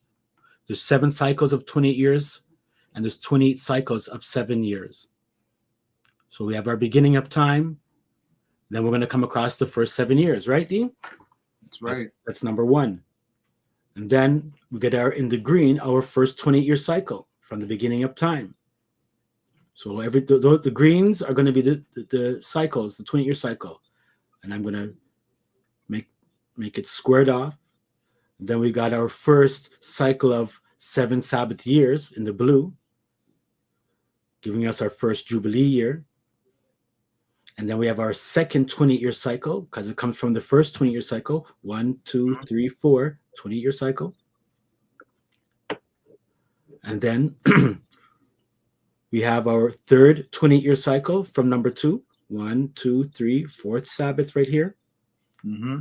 There's 7 cycles of 28 years, and there's 28 cycles of 7 years. So we have our beginning of time. Then we're going to come across the first 7 years, right, Dean? That's right. That's number 1. And then we get in the green, our first 28-year cycle from the beginning of time. So the greens are going to be the cycles, the 28-year cycle. And I'm going to make it squared off. And then we got our first cycle of 7 Sabbath years in the blue, giving us our first Jubilee year. And then we have our second 28-year cycle, because it comes from the first 28-year cycle. 1, 2, 3, 4, 28-year cycle. And then we have our third 28-year cycle from number 2. 1, 2, 3, 4th Sabbath right here. Mm-hmm.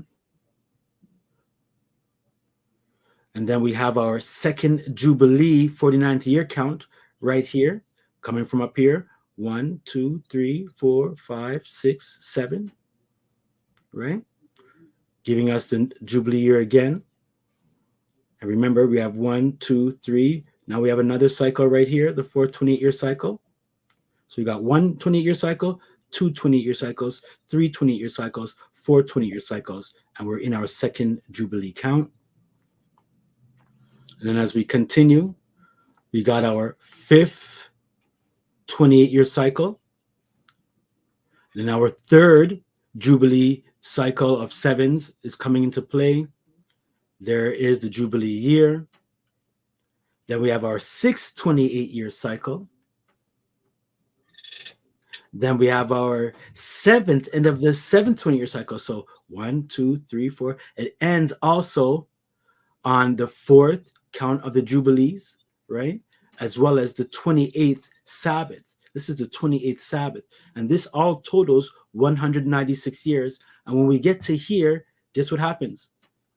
And then we have our second Jubilee 49th year count right here, coming from up here. 1, 2, 3, 4, 5, 6, 7, right? Giving us the Jubilee year again. And remember, we have 1, 2, 3. Now we have another cycle right here, the fourth 28-year cycle. So we got 1 28-year cycle, 2 28-year cycles, 3 28-year cycles, 4 28-year cycles, and we're in our second Jubilee count. And then as we continue, we got our fifth 28-year cycle. Then our third Jubilee cycle of sevens is coming into play. There is the Jubilee year. Then we have our sixth 28-year cycle. Then we have our seventh end of the seventh 20-year cycle. So 1, 2, 3, 4. It ends also on the fourth count of the Jubilees, right? As well as the 28th Sabbath. This is the 28th Sabbath. And this all totals 196 years. And when we get to here, guess what happens?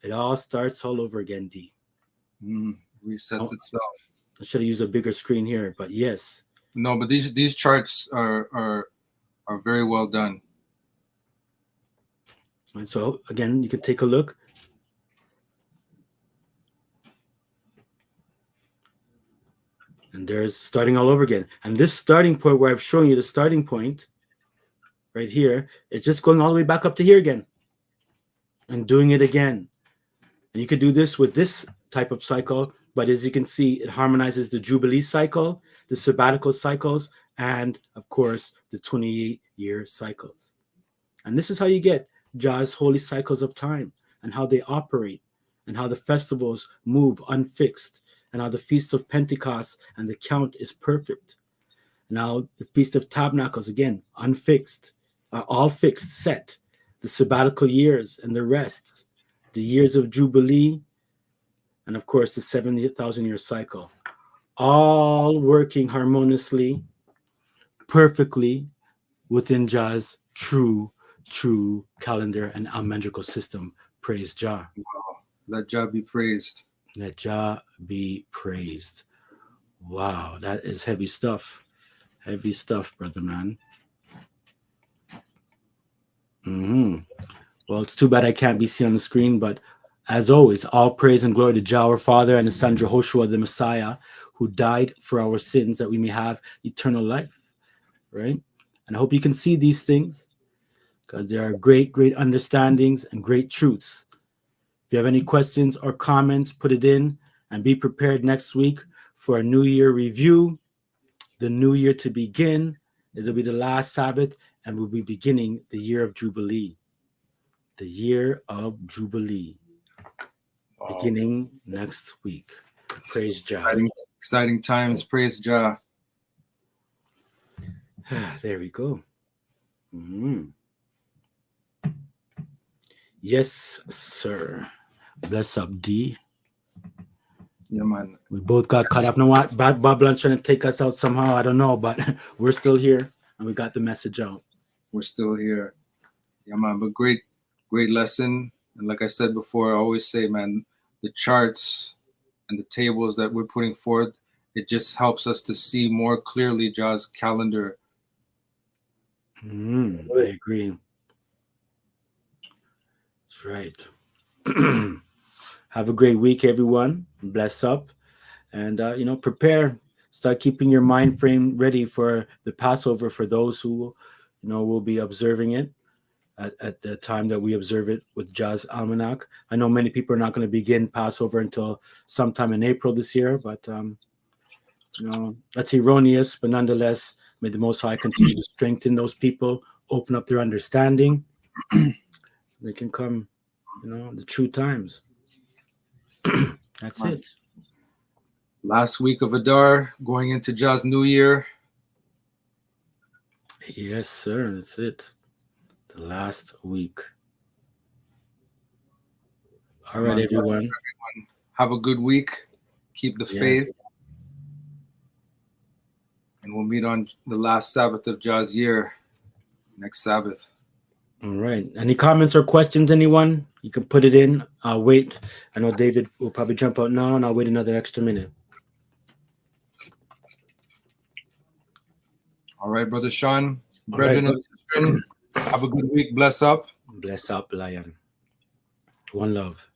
It all starts all over again, D. Resets itself. I should have used a bigger screen here, but yes. No, but these charts are very well done. And so again, you can take a look. And there's starting all over again. And this starting point where I've shown you the starting point right here, it's just going all the way back up to here again and doing it again. And you could do this with this type of cycle, but as you can see, it harmonizes the Jubilee cycle, the sabbatical cycles, and of course, the 28-year cycles. And this is how you get Jah's holy cycles of time and how they operate and how the festivals move unfixed and how the Feast of Pentecost and the count is perfect. Now, the Feast of Tabernacles, again, unfixed, all fixed, set. The sabbatical years and the rests, the years of Jubilee, and of course, the 70,000-year cycle, all working harmoniously, perfectly within Jah's true calendar and almendrical system. Praise Jah. Wow. Let Jah be praised. Let Jah be praised. Wow, that is heavy stuff. Heavy stuff, brother man. Well, it's too bad I can't be seen on the screen, but as always, all praise and glory to Jah, our Father, and His Son, Jehoshua, the Messiah, who died for our sins that we may have eternal life, right? And I hope you can see these things because there are great understandings and great truths. If you have any questions or comments, put it in and be prepared next week for a New Year review, the new year to begin. It'll be the last Sabbath, and we'll be beginning the year of Jubilee. The year of Jubilee. Wow. Beginning next week. Praise Jah. Exciting times. Praise Jah. There we go. Yes, sir. Bless up, D. Yeah, man. We both got caught up. You know what? Babylon's trying to take us out somehow. I don't know, but we're still here, and we got the message out. We're still here. Yeah, man. But great lesson. And like I said before, I always say, man, the charts and the tables that we're putting forth, it just helps us to see more clearly Jah's calendar. I agree. That's right. Have a great week, everyone. Bless up. And, prepare. Start keeping your mind frame ready for the Passover for those who, will be observing it at the time that we observe it with Jah's Almanac. I know many people are not going to begin Passover until sometime in April this year, but, that's erroneous. But nonetheless, may the Most High continue to strengthen those people, open up their understanding. They can come, the true times. That's it. Last week of Adar, going into Jah's New Year. Yes, sir. That's it. The last week. All right, everyone. Have a good week. Keep the faith. And we'll meet on the last Sabbath of Jah's year next Sabbath. All right. Any comments or questions, anyone? You can put it in. I'll wait. I know David will probably jump out now, and I'll wait another extra minute. All right, Brother Sean. All Brethren right, and sisters, have a good week. Bless up. Bless up, Lion. One love.